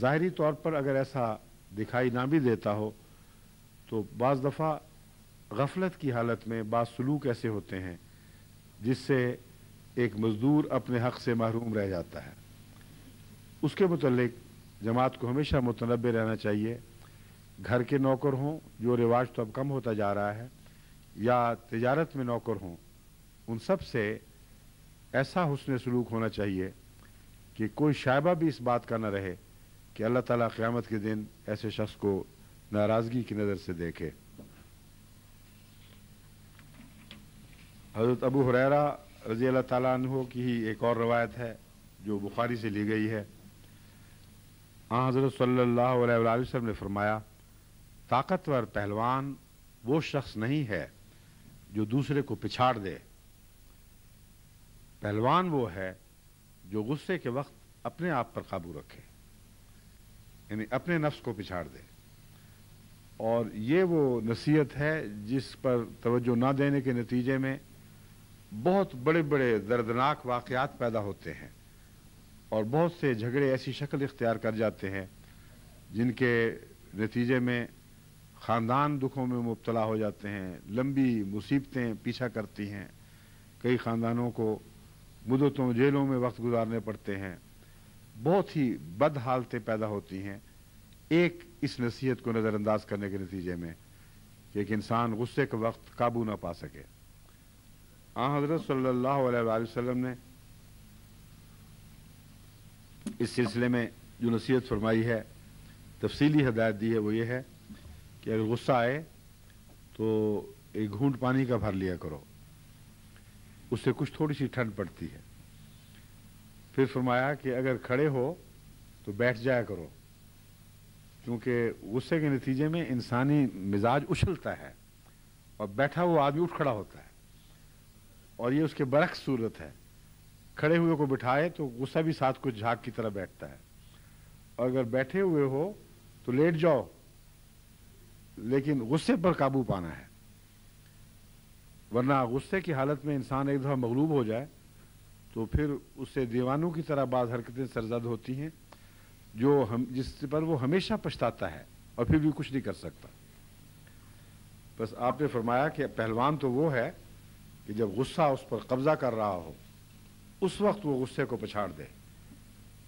ظاہری طور پر اگر ایسا دکھائی نہ بھی دیتا ہو تو بعض دفعہ غفلت کی حالت میں بعض سلوک ایسے ہوتے ہیں جس سے ایک مزدور اپنے حق سے محروم رہ جاتا ہے. اس کے متعلق جماعت کو ہمیشہ متنبہ رہنا چاہیے. گھر کے نوکر ہوں، جو رواج تو اب کم ہوتا جا رہا ہے، یا تجارت میں نوکر ہوں، ان سب سے ایسا حسن سلوک ہونا چاہیے کہ کوئی شائبہ بھی اس بات کا نہ رہے کہ اللہ تعالیٰ قیامت کے دن ایسے شخص کو ناراضگی کی نظر سے دیکھے. حضرت ابو ہریرہ رضی اللہ تعالیٰ عنہ کی ہی ایک اور روایت ہے جو بخاری سے لی گئی ہے. حضرت صلی اللہ علیہ وآلہ وسلم نے فرمایا، طاقتور پہلوان وہ شخص نہیں ہے جو دوسرے کو پچھاڑ دے، پہلوان وہ ہے جو غصے کے وقت اپنے آپ پر قابو رکھے، یعنی اپنے نفس کو پچھاڑ دے. اور یہ وہ نصیحت ہے جس پر توجہ نہ دینے کے نتیجے میں بہت بڑے بڑے دردناک واقعات پیدا ہوتے ہیں اور بہت سے جھگڑے ایسی شکل اختیار کر جاتے ہیں جن کے نتیجے میں خاندان دکھوں میں مبتلا ہو جاتے ہیں، لمبی مصیبتیں پیچھا کرتی ہیں، کئی خاندانوں کو مدتوں جیلوں میں وقت گزارنے پڑتے ہیں، بہت ہی بد حالتیں پیدا ہوتی ہیں ایک اس نصیحت کو نظر انداز کرنے کے نتیجے میں کہ ایک انسان غصے کے وقت قابو نہ پا سکے. حضرت صلی اللہ علیہ وآلہ وسلم نے اس سلسلے میں جو نصیحت فرمائی ہے، تفصیلی ہدایت دی ہے، وہ یہ ہے کہ اگر غصہ آئے تو ایک گھونٹ پانی کا بھر لیا کرو، اس سے کچھ تھوڑی سی ٹھنڈ پڑتی ہے. پھر فرمایا کہ اگر کھڑے ہو تو بیٹھ جایا کرو، کیونکہ غصے کے نتیجے میں انسانی مزاج اچھلتا ہے اور بیٹھا ہوا آدمی اٹھ کھڑا ہوتا ہے، اور یہ اس کے برعکس صورت ہے. کھڑے ہوئے کو بٹھائے تو غصہ بھی ساتھ کچھ جھاگ کی طرح بیٹھتا ہے، اور اگر بیٹھے ہوئے ہو تو لیٹ جاؤ، لیکن غصے پر قابو پانا ہے، ورنہ غصے کی حالت میں انسان ایک دفعہ مغلوب ہو جائے تو پھر اس سے دیوانوں کی طرح بعض حرکتیں سرزد ہوتی ہیں جس پر وہ ہمیشہ پچھتاتا ہے اور پھر بھی کچھ نہیں کر سکتا. بس آپ نے فرمایا کہ پہلوان تو وہ ہے کہ جب غصہ اس پر قبضہ کر رہا ہو اس وقت وہ غصے کو پچھاڑ دے،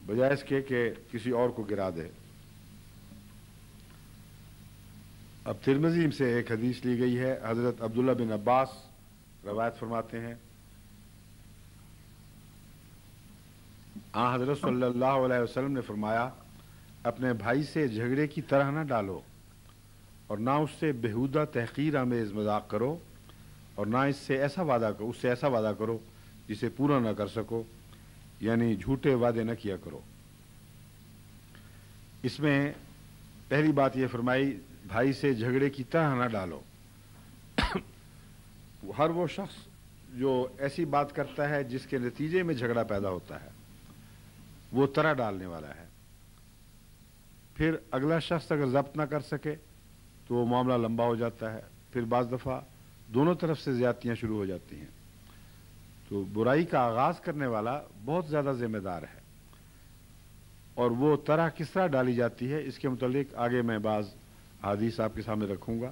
بجائے اس کے کہ کسی اور کو گرا دے. اب ترمذی سے ایک حدیث لی گئی ہے، حضرت عبداللہ بن عباس روایت فرماتے ہیں، حضرت صلی اللہ علیہ وسلم نے فرمایا، اپنے بھائی سے جھگڑے کی طرح نہ ڈالو اور نہ اس سے بےہودہ تحقیر آمیز مذاق کرو، اور نہ اس سے ایسا وعدہ کرو جسے پورا نہ کر سکو، یعنی جھوٹے وعدے نہ کیا کرو. اس میں پہلی بات یہ فرمائی، بھائی سے جھگڑے کی طرح نہ ڈالو. ہر وہ شخص جو ایسی بات کرتا ہے جس کے نتیجے میں جھگڑا پیدا ہوتا ہے وہ طرح ڈالنے والا ہے. پھر اگلا شخص اگر ضبط نہ کر سکے تو وہ معاملہ لمبا ہو جاتا ہے، پھر بعض دفعہ دونوں طرف سے زیادتیاں شروع ہو جاتی ہیں. تو برائی کا آغاز کرنے والا بہت زیادہ ذمہ دار ہے، اور وہ طرح کس طرح ڈالی جاتی ہے اس کے متعلق آگے میں بعض حدیث آپ کے سامنے رکھوں گا.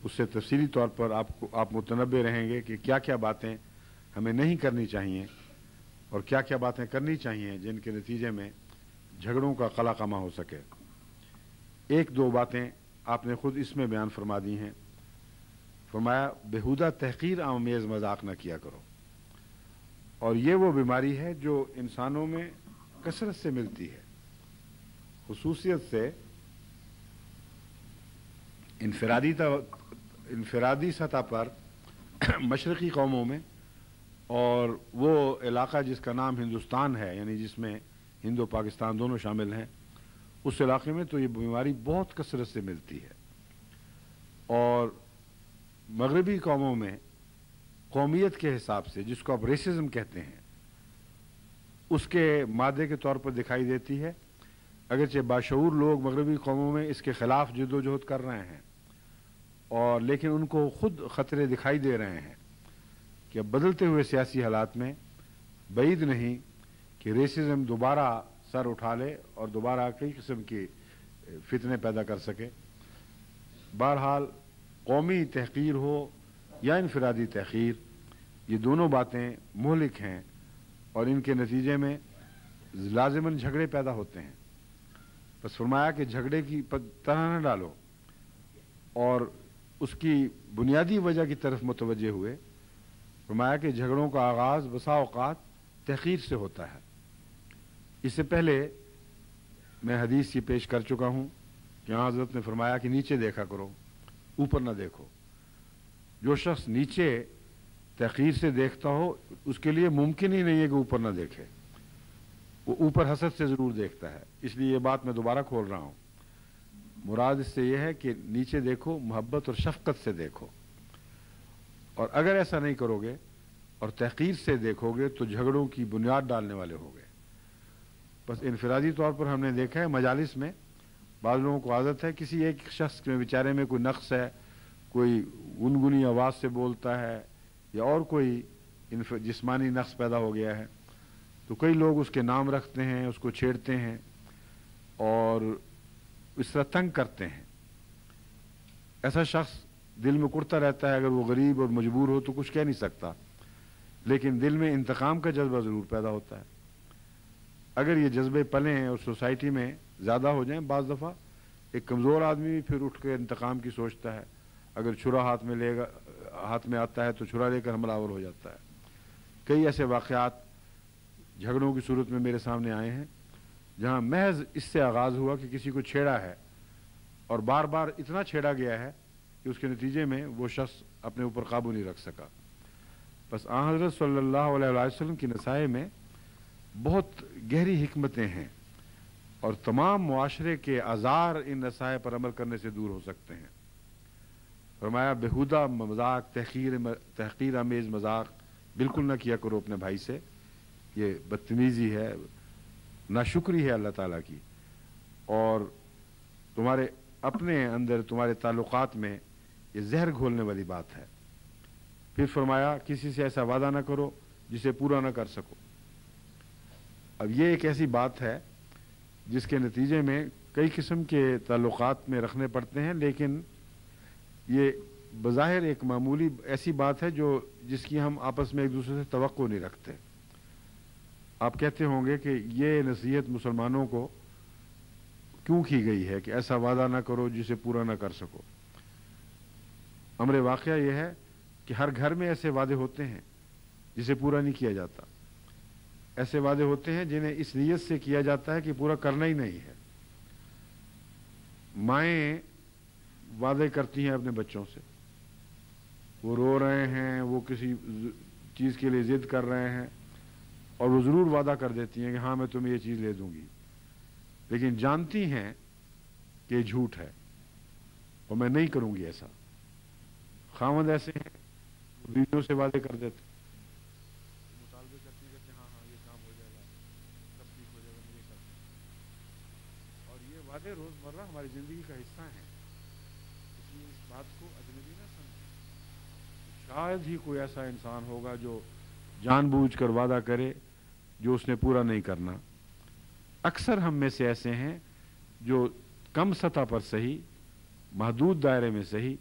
اس سے تفصیلی طور پر آپ متنبہ رہیں گے کہ کیا کیا باتیں ہمیں نہیں کرنی چاہیے اور کیا کیا باتیں کرنی چاہیے جن کے نتیجے میں جھگڑوں کا قلع کما ہو سکے. ایک دو باتیں آپ نے خود اس میں بیان فرما دی ہیں. فرمایا، بےہودہ تحقیر آمیز مذاق نہ کیا کرو. اور یہ وہ بیماری ہے جو انسانوں میں کثرت سے ملتی ہے، خصوصیت سے انفرادی سطح پر مشرقی قوموں میں، اور وہ علاقہ جس کا نام ہندوستان ہے، یعنی جس میں ہند و پاکستان دونوں شامل ہیں، اس علاقے میں تو یہ بیماری بہت کثرت سے ملتی ہے. اور مغربی قوموں میں قومیت کے حساب سے، جس کو آپ ریسزم کہتے ہیں، اس کے مادے کے طور پر دکھائی دیتی ہے. اگرچہ باشعور لوگ مغربی قوموں میں اس کے خلاف جد و جہد کر رہے ہیں، اور لیکن ان کو خود خطرے دکھائی دے رہے ہیں کہ بدلتے ہوئے سیاسی حالات میں بعید نہیں کہ ریسزم دوبارہ سر اٹھا لے اور دوبارہ کئی قسم کی فتنے پیدا کر سکے۔ بہرحال قومی تحقیر ہو یا انفرادی تحقیر، یہ دونوں باتیں مہلک ہیں اور ان کے نتیجے میں لازماً جھگڑے پیدا ہوتے ہیں۔ بس فرمایا کہ جھگڑے کی طرح نہ ڈالو اور اس کی بنیادی وجہ کی طرف متوجہ ہوئے۔ فرمایا کہ جھگڑوں کا آغاز بسا اوقات تحقیر سے ہوتا ہے۔ اس سے پہلے میں حدیث یہ پیش کر چکا ہوں کہ حضرت نے فرمایا کہ نیچے دیکھا کرو، اوپر نہ دیکھو۔ جو شخص نیچے تحقیر سے دیکھتا ہو اس کے لیے ممکن ہی نہیں ہے کہ اوپر نہ دیکھے، وہ اوپر حسد سے ضرور دیکھتا ہے۔ اس لیے یہ بات میں دوبارہ کھول رہا ہوں، مراد اس سے یہ ہے کہ نیچے دیکھو، محبت اور شفقت سے دیکھو، اور اگر ایسا نہیں کرو گے اور تحقیر سے دیکھو گے تو جھگڑوں کی بنیاد ڈالنے والے ہوگے۔ بس انفرادی طور پر ہم نے دیکھا ہے مجالس میں بعض لوگوں کو عادت ہے کسی ایک شخص کے بیچارے میں کوئی نقص ہے، کوئی گنگنی آواز سے بولتا ہے یا اور کوئی جسمانی نقص پیدا ہو گیا ہے تو کئی لوگ اس کے نام رکھتے ہیں، اس کو چھیڑتے ہیں اور اس طرح تنگ کرتے ہیں۔ ایسا شخص دل میں کڑتا رہتا ہے، اگر وہ غریب اور مجبور ہو تو کچھ کہہ نہیں سکتا، لیکن دل میں انتقام کا جذبہ ضرور پیدا ہوتا ہے۔ اگر یہ جذبے پلیں اور سوسائٹی میں زیادہ ہو جائیں، بعض دفعہ ایک کمزور آدمی بھی پھر اٹھ کے انتقام کی سوچتا ہے، اگر چھرا ہاتھ میں آتا ہے تو چھرا لے کر حملہ آور ہو جاتا ہے۔ کئی ایسے واقعات جھگڑوں کی صورت میں میرے سامنے آئے ہیں جہاں محض اس سے آغاز ہوا کہ کسی کو چھیڑا ہے اور بار بار اتنا چھیڑا گیا ہے کہ اس کے نتیجے میں وہ شخص اپنے اوپر قابو نہیں رکھ سکا۔ بس آن حضرت صلی اللہ علیہ وسلم کی نصائح میں بہت گہری حکمتیں ہیں اور تمام معاشرے کے آزار ان نصائح پر عمل کرنے سے دور ہو سکتے ہیں۔ فرمایا بےہودہ مذاق، تحقیر آمیز مذاق بالکل نہ کیا کرو اپنے بھائی سے، یہ بدتمیزی ہے، ناشکری ہے اللہ تعالیٰ کی، اور تمہارے اپنے اندر تمہارے تعلقات میں یہ زہر گھولنے والی بات ہے۔ پھر فرمایا کسی سے ایسا وعدہ نہ کرو جسے پورا نہ کر سکو۔ اب یہ ایک ایسی بات ہے جس کے نتیجے میں کئی قسم کے تعلقات میں رکھنے پڑتے ہیں، لیکن یہ بظاہر ایک معمولی ایسی بات ہے جس کی ہم آپس میں ایک دوسرے سے توقع نہیں رکھتے۔ آپ کہتے ہوں گے کہ یہ نصیحت مسلمانوں کو کیوں کی گئی ہے کہ ایسا وعدہ نہ کرو جسے پورا نہ کر سکو۔ امر واقعہ یہ ہے کہ ہر گھر میں ایسے وعدے ہوتے ہیں جسے پورا نہیں کیا جاتا، ایسے وعدے ہوتے ہیں جنہیں اس نیت سے کیا جاتا ہے کہ پورا کرنا ہی نہیں ہے۔ مائیں وعدے کرتی ہیں اپنے بچوں سے، وہ رو رہے ہیں، وہ کسی چیز کے لیے ضد کر رہے ہیں اور وہ ضرور وعدہ کر دیتی ہیں کہ ہاں میں تمہیں یہ چیز لے دوں گی، لیکن جانتی ہیں کہ یہ جھوٹ ہے اور میں نہیں کروں گی ایسا۔ خاوند ایسے ہیں بیویوں سے وعدے کر دیتے، مطالبے کرتی ہیں کہ ہاں یہ کام ہو جائے گا، سب ٹھیک ہو جائے گا، یہ کرتے ہیں، اور یہ وعدے روزمرہ ہماری زندگی کا حصہ ہیں، اس لیے اس بات کو اجنبی نہ سمجھیں۔ شاید ہی کوئی ایسا انسان ہوگا جو جان بوجھ کر وعدہ کرے جو اس نے پورا نہیں کرنا۔ اکثر ہم میں سے ایسے ہیں جو کم سطح پر صحیح، محدود دائرے میں صحیح،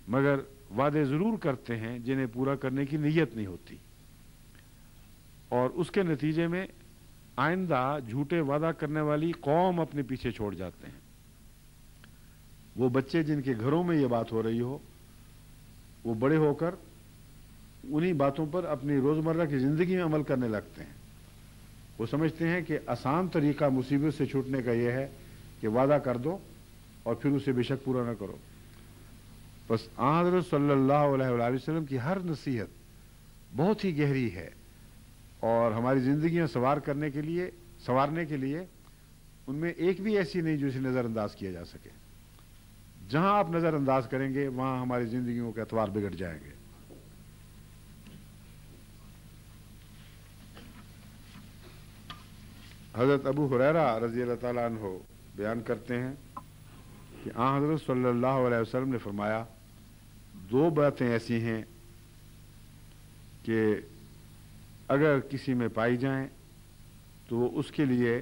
مگر وعدے ضرور کرتے ہیں جنہیں پورا کرنے کی نیت نہیں ہوتی، اور اس کے نتیجے میں آئندہ جھوٹے وعدہ کرنے والی قوم اپنے پیچھے چھوڑ جاتے ہیں۔ وہ بچے جن کے گھروں میں یہ بات ہو رہی ہو، وہ بڑے ہو کر انہی باتوں پر اپنی روزمرہ کی زندگی میں عمل کرنے لگتے ہیں۔ وہ سمجھتے ہیں کہ آسان طریقہ مصیبت سے چھوٹنے کا یہ ہے کہ وعدہ کر دو اور پھر اسے بے شک پورا نہ کرو۔ بس آن حضرت صلی اللہ علیہ وآلہ وسلم کی ہر نصیحت بہت ہی گہری ہے اور ہماری زندگیاں سنوارنے کے لیے ان میں ایک بھی ایسی نہیں جو اسے نظر انداز کیا جا سکے۔ جہاں آپ نظر انداز کریں گے وہاں ہماری زندگیوں کے اعتبار بگڑ جائیں گے۔ حضرت ابو ہریرہ رضی اللہ تعالیٰ عنہ بیان کرتے ہیں کہ آن حضرت صلی اللہ علیہ وسلم نے فرمایا، دو باتیں ایسی ہیں کہ اگر کسی میں پائی جائیں تو وہ اس کے لیے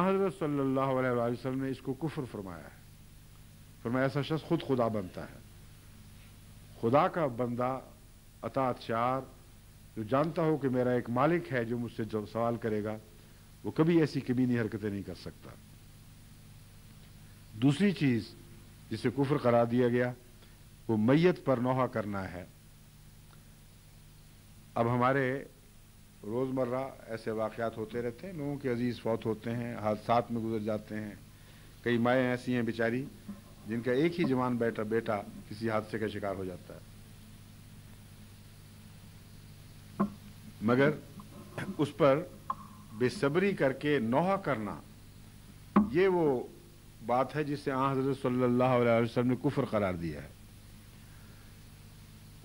حضرت صلی اللہ علیہ وآلہ وسلم نے اس کو کفر فرمایا ہے. فرمایا ایسا شخص خود خدا بنتا ہے. خدا کا بندہ اطاعت شعار جو جانتا ہو کہ میرا ایک مالک ہے جو مجھ سے جو سوال کرے گا، وہ کبھی ایسی کمینی حرکتیں نہیں کر سکتا. دوسری چیز جسے کفر قرار دیا گیا وہ میت پر نوحہ کرنا ہے. اب ہمارے روزمرہ ایسے واقعات ہوتے رہتے ہیں، لوگوں کے عزیز فوت ہوتے ہیں، حادثات میں گزر جاتے ہیں. کئی مائیں ایسی ہیں بیچاری جن کا ایک ہی جوان بیٹا کسی حادثے کا شکار ہو جاتا ہے، مگر اس پر بے صبری کر کے نوحہ کرنا یہ وہ بات ہے جس سے حضرت صلی اللہ علیہ وسلم نے کفر قرار دیا ہے.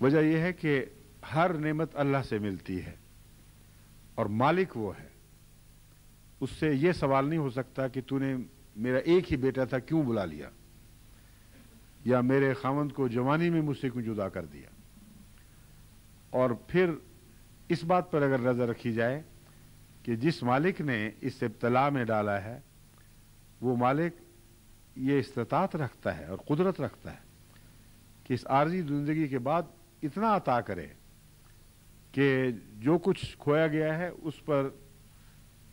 وجہ یہ ہے کہ ہر نعمت اللہ سے ملتی ہے اور مالک وہ ہے. اس سے یہ سوال نہیں ہو سکتا کہ تو نے میرا ایک ہی بیٹا تھا کیوں بلا لیا، یا میرے خاوند کو جوانی میں مجھ سے کیوں جدا کر دیا. اور پھر اس بات پر اگر نظر رکھی جائے کہ جس مالک نے اس ابتلا میں ڈالا ہے وہ مالک یہ استطاعت رکھتا ہے اور قدرت رکھتا ہے کہ اس عارضی زندگی کے بعد اتنا عطا کرے کہ جو کچھ کھویا گیا ہے اس پر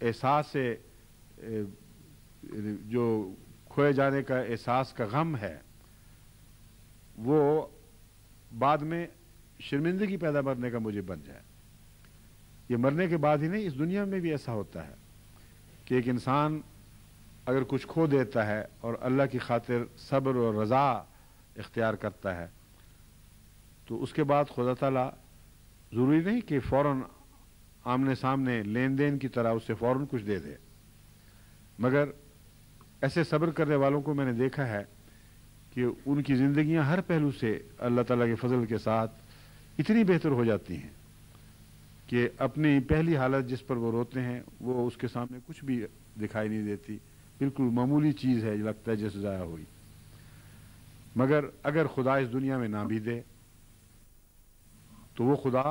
احساس جو کھوئے جانے کا احساس کا غم ہے وہ بعد میں شرمندگی پیدا کرنے کا موجب بن جائے. یہ مرنے کے بعد ہی نہیں، اس دنیا میں بھی ایسا ہوتا ہے کہ ایک انسان اگر کچھ کھو دیتا ہے اور اللہ کی خاطر صبر اور رضا اختیار کرتا ہے تو اس کے بعد خدا تعالیٰ ضروری نہیں کہ فوراً آمنے سامنے لین دین کی طرح اسے فوراً کچھ دے دے، مگر ایسے صبر کرنے والوں کو میں نے دیکھا ہے کہ ان کی زندگیاں ہر پہلو سے اللہ تعالیٰ کے فضل کے ساتھ اتنی بہتر ہو جاتی ہیں کہ اپنی پہلی حالت جس پر وہ روتے ہیں وہ اس کے سامنے کچھ بھی دکھائی نہیں دیتی، بالکل معمولی چیز ہے، لگتا ہے جیسے ضائع ہوئی. مگر اگر خدا اس دنیا میں نہ بھی دے تو وہ خدا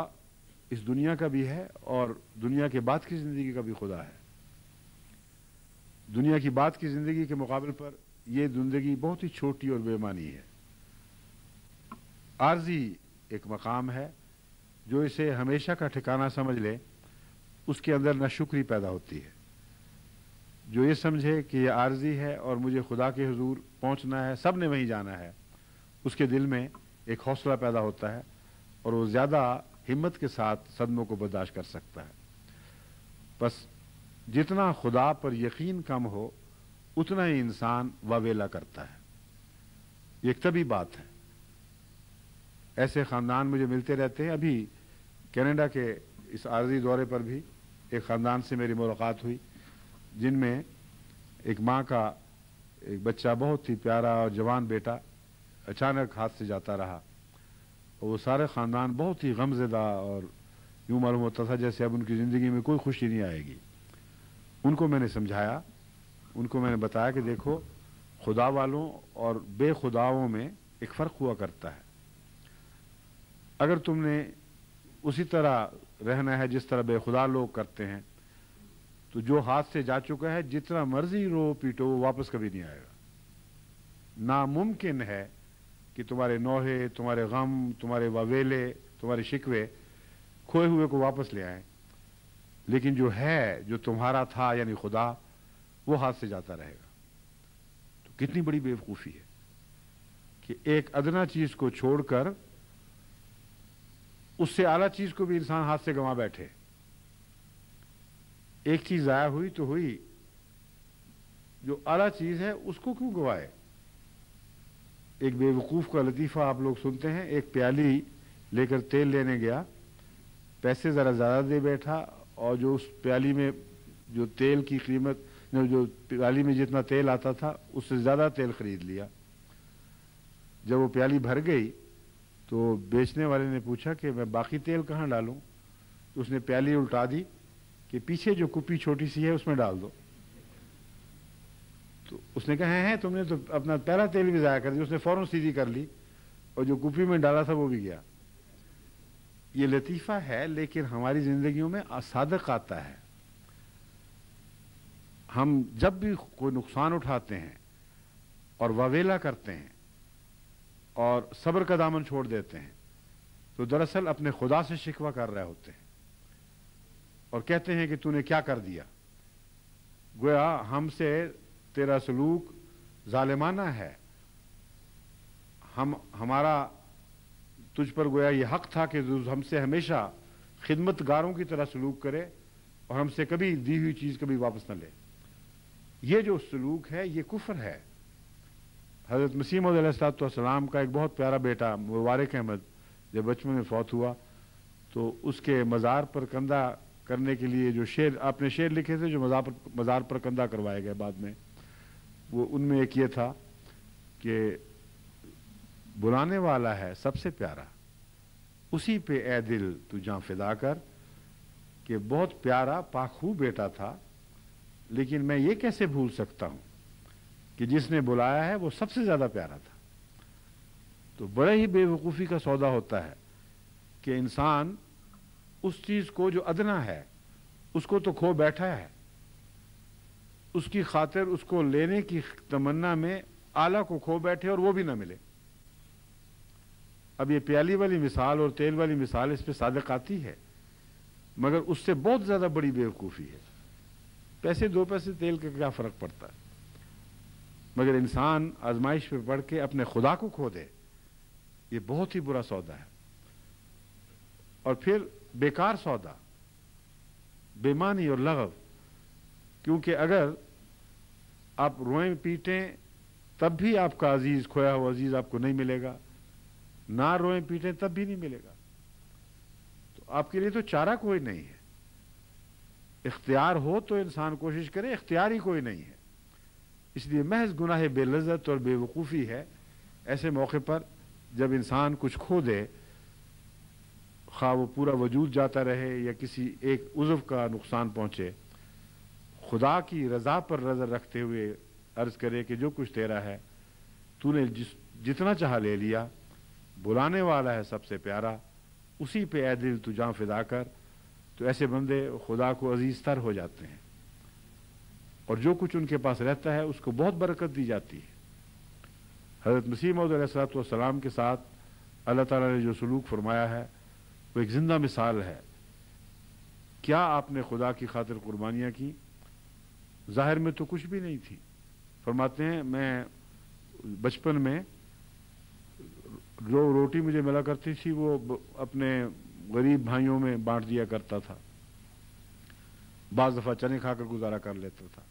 اس دنیا کا بھی ہے اور دنیا کے بعد کی زندگی کا بھی خدا ہے. دنیا کی بعد کی زندگی کے مقابل پر یہ زندگی بہت ہی چھوٹی اور بے معنی ہے. عارضی ایک مقام ہے، جو اسے ہمیشہ کا ٹھکانہ سمجھ لے اس کے اندر ناشکری پیدا ہوتی ہے. جو یہ سمجھے کہ یہ عارضی ہے اور مجھے خدا کے حضور پہنچنا ہے، سب نے وہیں جانا ہے، اس کے دل میں ایک حوصلہ پیدا ہوتا ہے اور وہ زیادہ ہمت کے ساتھ صدموں کو برداشت کر سکتا ہے. بس جتنا خدا پر یقین کم ہو اتنا ہی انسان واویلا کرتا ہے. یہ ایک طبی بات ہے. ایسے خاندان مجھے ملتے رہتے ہیں. ابھی کینیڈا کے اس عارضی دورے پر بھی ایک خاندان سے میری ملاقات ہوئی جن میں ایک ماں کا ایک بچہ بہت ہی پیارا اور جوان بیٹا اچانک ہاتھ سے جاتا رہا اور وہ سارے خاندان بہت ہی غم زدہ اور یوں معلوم ہوتا تھا جیسے اب ان کی زندگی میں کوئی خوشی نہیں آئے گی. ان کو میں نے سمجھایا، ان کو میں نے بتایا کہ دیکھو خدا والوں اور بے خداؤں میں ایک فرق ہوا کرتا ہے. اگر تم نے اسی طرح رہنا ہے جس طرح بے خدا لوگ کرتے ہیں تو جو ہاتھ سے جا چکا ہے جتنا مرضی رو پیٹو وہ واپس کبھی نہیں آئے گا. ناممکن ہے کہ تمہارے نوحے، تمہارے غم، تمہارے واویلے، تمہارے شکوے کھوئے ہوئے کو واپس لے آئیں. لیکن جو ہے، جو تمہارا تھا یعنی خدا، وہ ہاتھ سے جاتا رہے گا. تو کتنی بڑی بے وقوفی ہے کہ ایک ادنا چیز کو چھوڑ کر اس سے اعلیٰ چیز کو بھی انسان ہاتھ سے گنوا بیٹھے. ایک چیز ضائع ہوئی تو ہوئی، جو اعلیٰ چیز ہے اس کو کیوں گنوائے. ایک بے وقوف کا لطیفہ آپ لوگ سنتے ہیں. ایک پیالی لے کر تیل لینے گیا، پیسے ذرا زیادہ دے بیٹھا اور جو اس پیالی میں جو تیل کی قیمت، جو پیالی میں جتنا تیل آتا تھا اس سے زیادہ تیل خرید لیا. جب وہ پیالی بھر گئی تو بیچنے والے نے پوچھا کہ میں باقی تیل کہاں ڈالوں. تو اس نے پیالی الٹا دی کہ پیچھے جو کپی چھوٹی سی ہے اس میں ڈال دو. تو اس نے کہا ہے تم نے تو اپنا پہلا تیل بھی ضائع کر دیا. اس نے فوراً سیدھی کر لی اور جو کپی میں ڈالا تھا وہ بھی گیا. یہ لطیفہ ہے لیکن ہماری زندگیوں میں صادق آتا ہے. ہم جب بھی کوئی نقصان اٹھاتے ہیں اور واویلا کرتے ہیں اور صبر کا دامن چھوڑ دیتے ہیں تو دراصل اپنے خدا سے شکوہ کر رہے ہوتے ہیں اور کہتے ہیں کہ تو نے کیا کر دیا. گویا ہم سے تیرا سلوک ظالمانہ ہے. ہمارا تجھ پر گویا یہ حق تھا کہ ہم سے ہمیشہ خدمت گاروں کی طرح سلوک کرے اور ہم سے کبھی دی ہوئی چیز کبھی واپس نہ لے. یہ جو سلوک ہے یہ کفر ہے. حضرت مسیح موعود علیہ السلام کا ایک بہت پیارا بیٹا مبارک احمد جب بچپن میں فوت ہوا تو اس کے مزار پر کندھا کرنے کے لیے جو شعر آپ نے شعر لکھے تھے جو مزار پر کندھا کروائے گئے بعد میں، وہ ان میں ایک یہ تھا کہ بلانے والا ہے سب سے پیارا، اسی پہ اے دل تو جاں فدا کر. کہ بہت پیارا پاکھو بیٹا تھا، لیکن میں یہ کیسے بھول سکتا ہوں کہ جس نے بلایا ہے وہ سب سے زیادہ پیارا تھا. تو بڑے ہی بے وقوفی کا سودا ہوتا ہے کہ انسان اس چیز کو جو ادنا ہے اس کو تو کھو بیٹھا ہے، اس کی خاطر اس کو لینے کی تمنا میں اعلیٰ کو کھو بیٹھے اور وہ بھی نہ ملے. اب یہ پیالی والی مثال اور تیل والی مثال اس پہ صادق آتی ہے، مگر اس سے بہت زیادہ بڑی بے وقوفی ہے. پیسے 2 پیسے تیل کا کیا فرق پڑتا ہے، مگر انسان آزمائش پہ پڑھ کے اپنے خدا کو کھو دے، یہ بہت ہی برا سودا ہے. اور پھر بیکار سودا، بے معنی اور لغو. کیونکہ اگر آپ روئیں پیٹیں تب بھی آپ کا عزیز، کھویا ہوا عزیز آپ کو نہیں ملے گا، نہ روئیں پیٹیں تب بھی نہیں ملے گا. تو آپ کے لیے تو چارہ کوئی نہیں ہے. اختیار ہو تو انسان کوشش کرے، اختیار ہی کوئی نہیں ہے. اس لیے محض گناہ بے لذت اور بے وقوفی ہے ایسے موقع پر جب انسان کچھ کھو دے، خواہ وہ پورا وجود جاتا رہے یا کسی ایک عضو کا نقصان پہنچے، خدا کی رضا پر نظر رکھتے ہوئے عرض کرے کہ جو کچھ تیرا ہے تو نے جتنا چاہا لے لیا، بلانے والا ہے سب سے پیارا، اسی پہ اے دل تو جاں فدا کر. تو ایسے بندے خدا کو عزیز تر ہو جاتے ہیں اور جو کچھ ان کے پاس رہتا ہے اس کو بہت برکت دی جاتی ہے. حضرت مسیح موعود علیہ السلام کے ساتھ اللہ تعالیٰ نے جو سلوک فرمایا ہے وہ ایک زندہ مثال ہے. کیا آپ نے خدا کی خاطر قربانیاں کی؟ ظاہر میں تو کچھ بھی نہیں تھی. فرماتے ہیں میں بچپن میں جو روٹی مجھے ملا کرتی تھی وہ اپنے غریب بھائیوں میں بانٹ دیا کرتا تھا، بعض دفعہ چنے کھا کر گزارا کر لیتا تھا.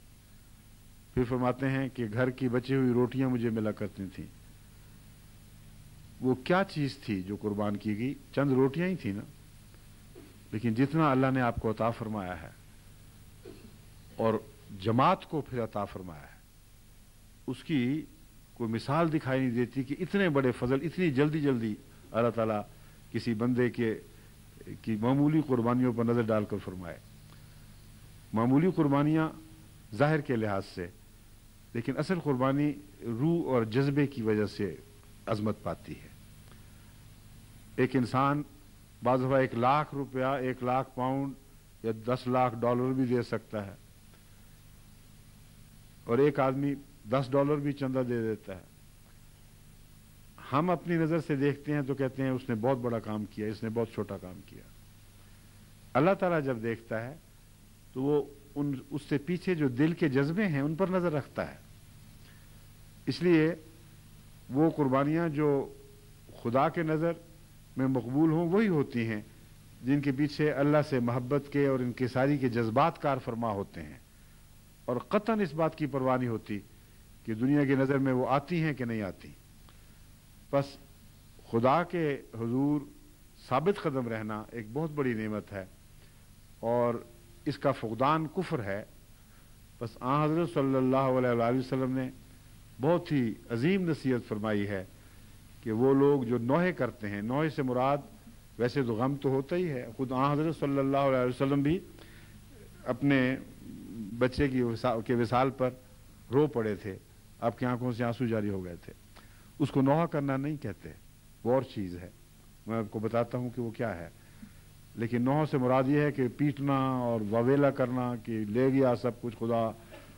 پھر فرماتے ہیں کہ گھر کی بچی ہوئی روٹیاں مجھے ملا کرتی تھیں. وہ کیا چیز تھی جو قربان کی گئی؟ چند روٹیاں ہی تھیں نا، لیکن جتنا اللہ نے آپ کو عطا فرمایا ہے اور جماعت کو پھر عطا فرمایا ہے اس کی کوئی مثال دکھائی نہیں دیتی کہ اتنے بڑے فضل اتنی جلدی جلدی اللہ تعالیٰ کسی بندے کی معمولی قربانیوں پر نظر ڈال کر فرمائے. معمولی قربانیاں ظاہر کے لحاظ سے، لیکن اصل قربانی روح اور جذبے کی وجہ سے عظمت پاتی ہے. ایک انسان بعض دفعہ 1,00,000 روپیہ، 1,00,000 پاؤنڈ یا 10 لاکھ ڈالر بھی دے سکتا ہے، اور ایک آدمی $10 بھی چندہ دے دیتا ہے. ہم اپنی نظر سے دیکھتے ہیں تو کہتے ہیں اس نے بہت بڑا کام کیا، اس نے بہت چھوٹا کام کیا. اللہ تعالیٰ جب دیکھتا ہے تو وہ اس سے پیچھے جو دل کے جذبے ہیں ان پر نظر رکھتا ہے. اس لیے وہ قربانیاں جو خدا کے نظر میں مقبول ہوں وہی ہوتی ہیں جن کے پیچھے اللہ سے محبت کے اور انکساری کے جذبات کار فرما ہوتے ہیں، اور قطعاً اس بات کی پرواہ نہیں ہوتی کہ دنیا کی نظر میں وہ آتی ہیں کہ نہیں آتی. بس خدا کے حضور ثابت قدم رہنا ایک بہت بڑی نعمت ہے اور اس کا فقدان کفر ہے. بس آن حضرت صلی اللہ علیہ وآلہ وسلم نے بہت ہی عظیم نصیحت فرمائی ہے کہ وہ لوگ جو نوحے کرتے ہیں، نوحے سے مراد ویسے تو غم تو ہوتا ہی ہے. خود آن حضرت صلی اللہ علیہ وسلم بھی اپنے بچے کے وصال پر رو پڑے تھے، آپ کی آنکھوں سے آنسو جاری ہو گئے تھے. اس کو نوحہ کرنا نہیں کہتے، وہ اور چیز ہے، میں آپ کو بتاتا ہوں کہ وہ کیا ہے. لیکن نوحہ سے مراد یہ ہے کہ پیٹنا اور واویلا کرنا کہ لے گیا سب کچھ خدا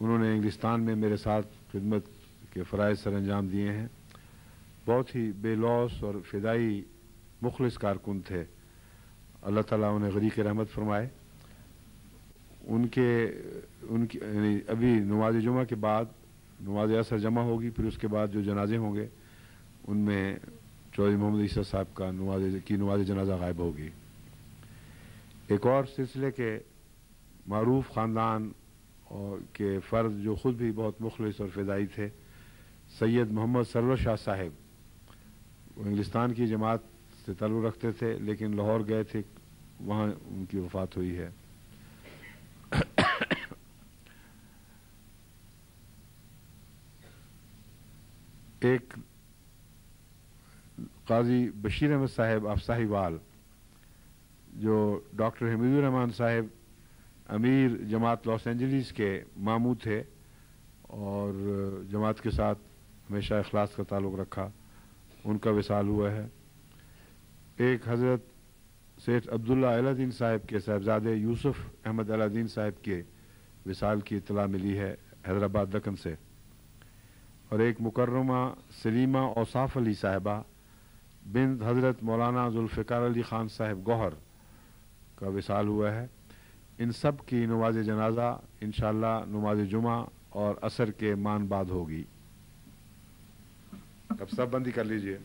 انہوں نے انگلستان میں میرے ساتھ خدمت کے فرائض سر انجام دیے ہیں. بہت ہی بے لوث اور فدائی مخلص کارکن تھے. اللہ تعالیٰ انہیں غریق رحمت فرمائے. ان کی یعنی ابھی نماز جمعہ کے بعد نماز عصر جمع ہوگی، پھر اس کے بعد جو جنازے ہوں گے ان میں چودھری محمد عیسیٰ صاحب کا نماز جنازہ غائب ہوگی. ایک اور سلسلے کے معروف خاندان اور کے فرد جو خود بھی بہت مخلص اور فدائی تھے، سید محمد سرور شاہ صاحب، وہ انگلستان کی جماعت سے تعلق رکھتے تھے لیکن لاہور گئے تھے، وہاں ان کی وفات ہوئی ہے. ایک قاضی بشیر احمد صاحب افصاحی وال، جو ڈاکٹر حمید الرحمان صاحب امیر جماعت لاس اینجلیس کے ماموں تھے اور جماعت کے ساتھ ہمیشہ اخلاص کا تعلق رکھا، ان کا وصال ہوا ہے. ایک حضرت سیٹھ عبداللہ اعلیٰ دین صاحب کے صاحبزادے یوسف احمد اعلیٰ دین صاحب کے وصال کی اطلاع ملی ہے حیدرآباد دکن سے. اور ایک مکرمہ سلیمہ اوصاف علی صاحبہ بنت حضرت مولانا ذوالفقار علی خان صاحب گوہر کا وصال ہوا ہے. ان سب کی نماز جنازہ انشاءاللہ نماز جمعہ اور عصر کے مان بعد ہوگی. اب سب بندی کر لیجئے.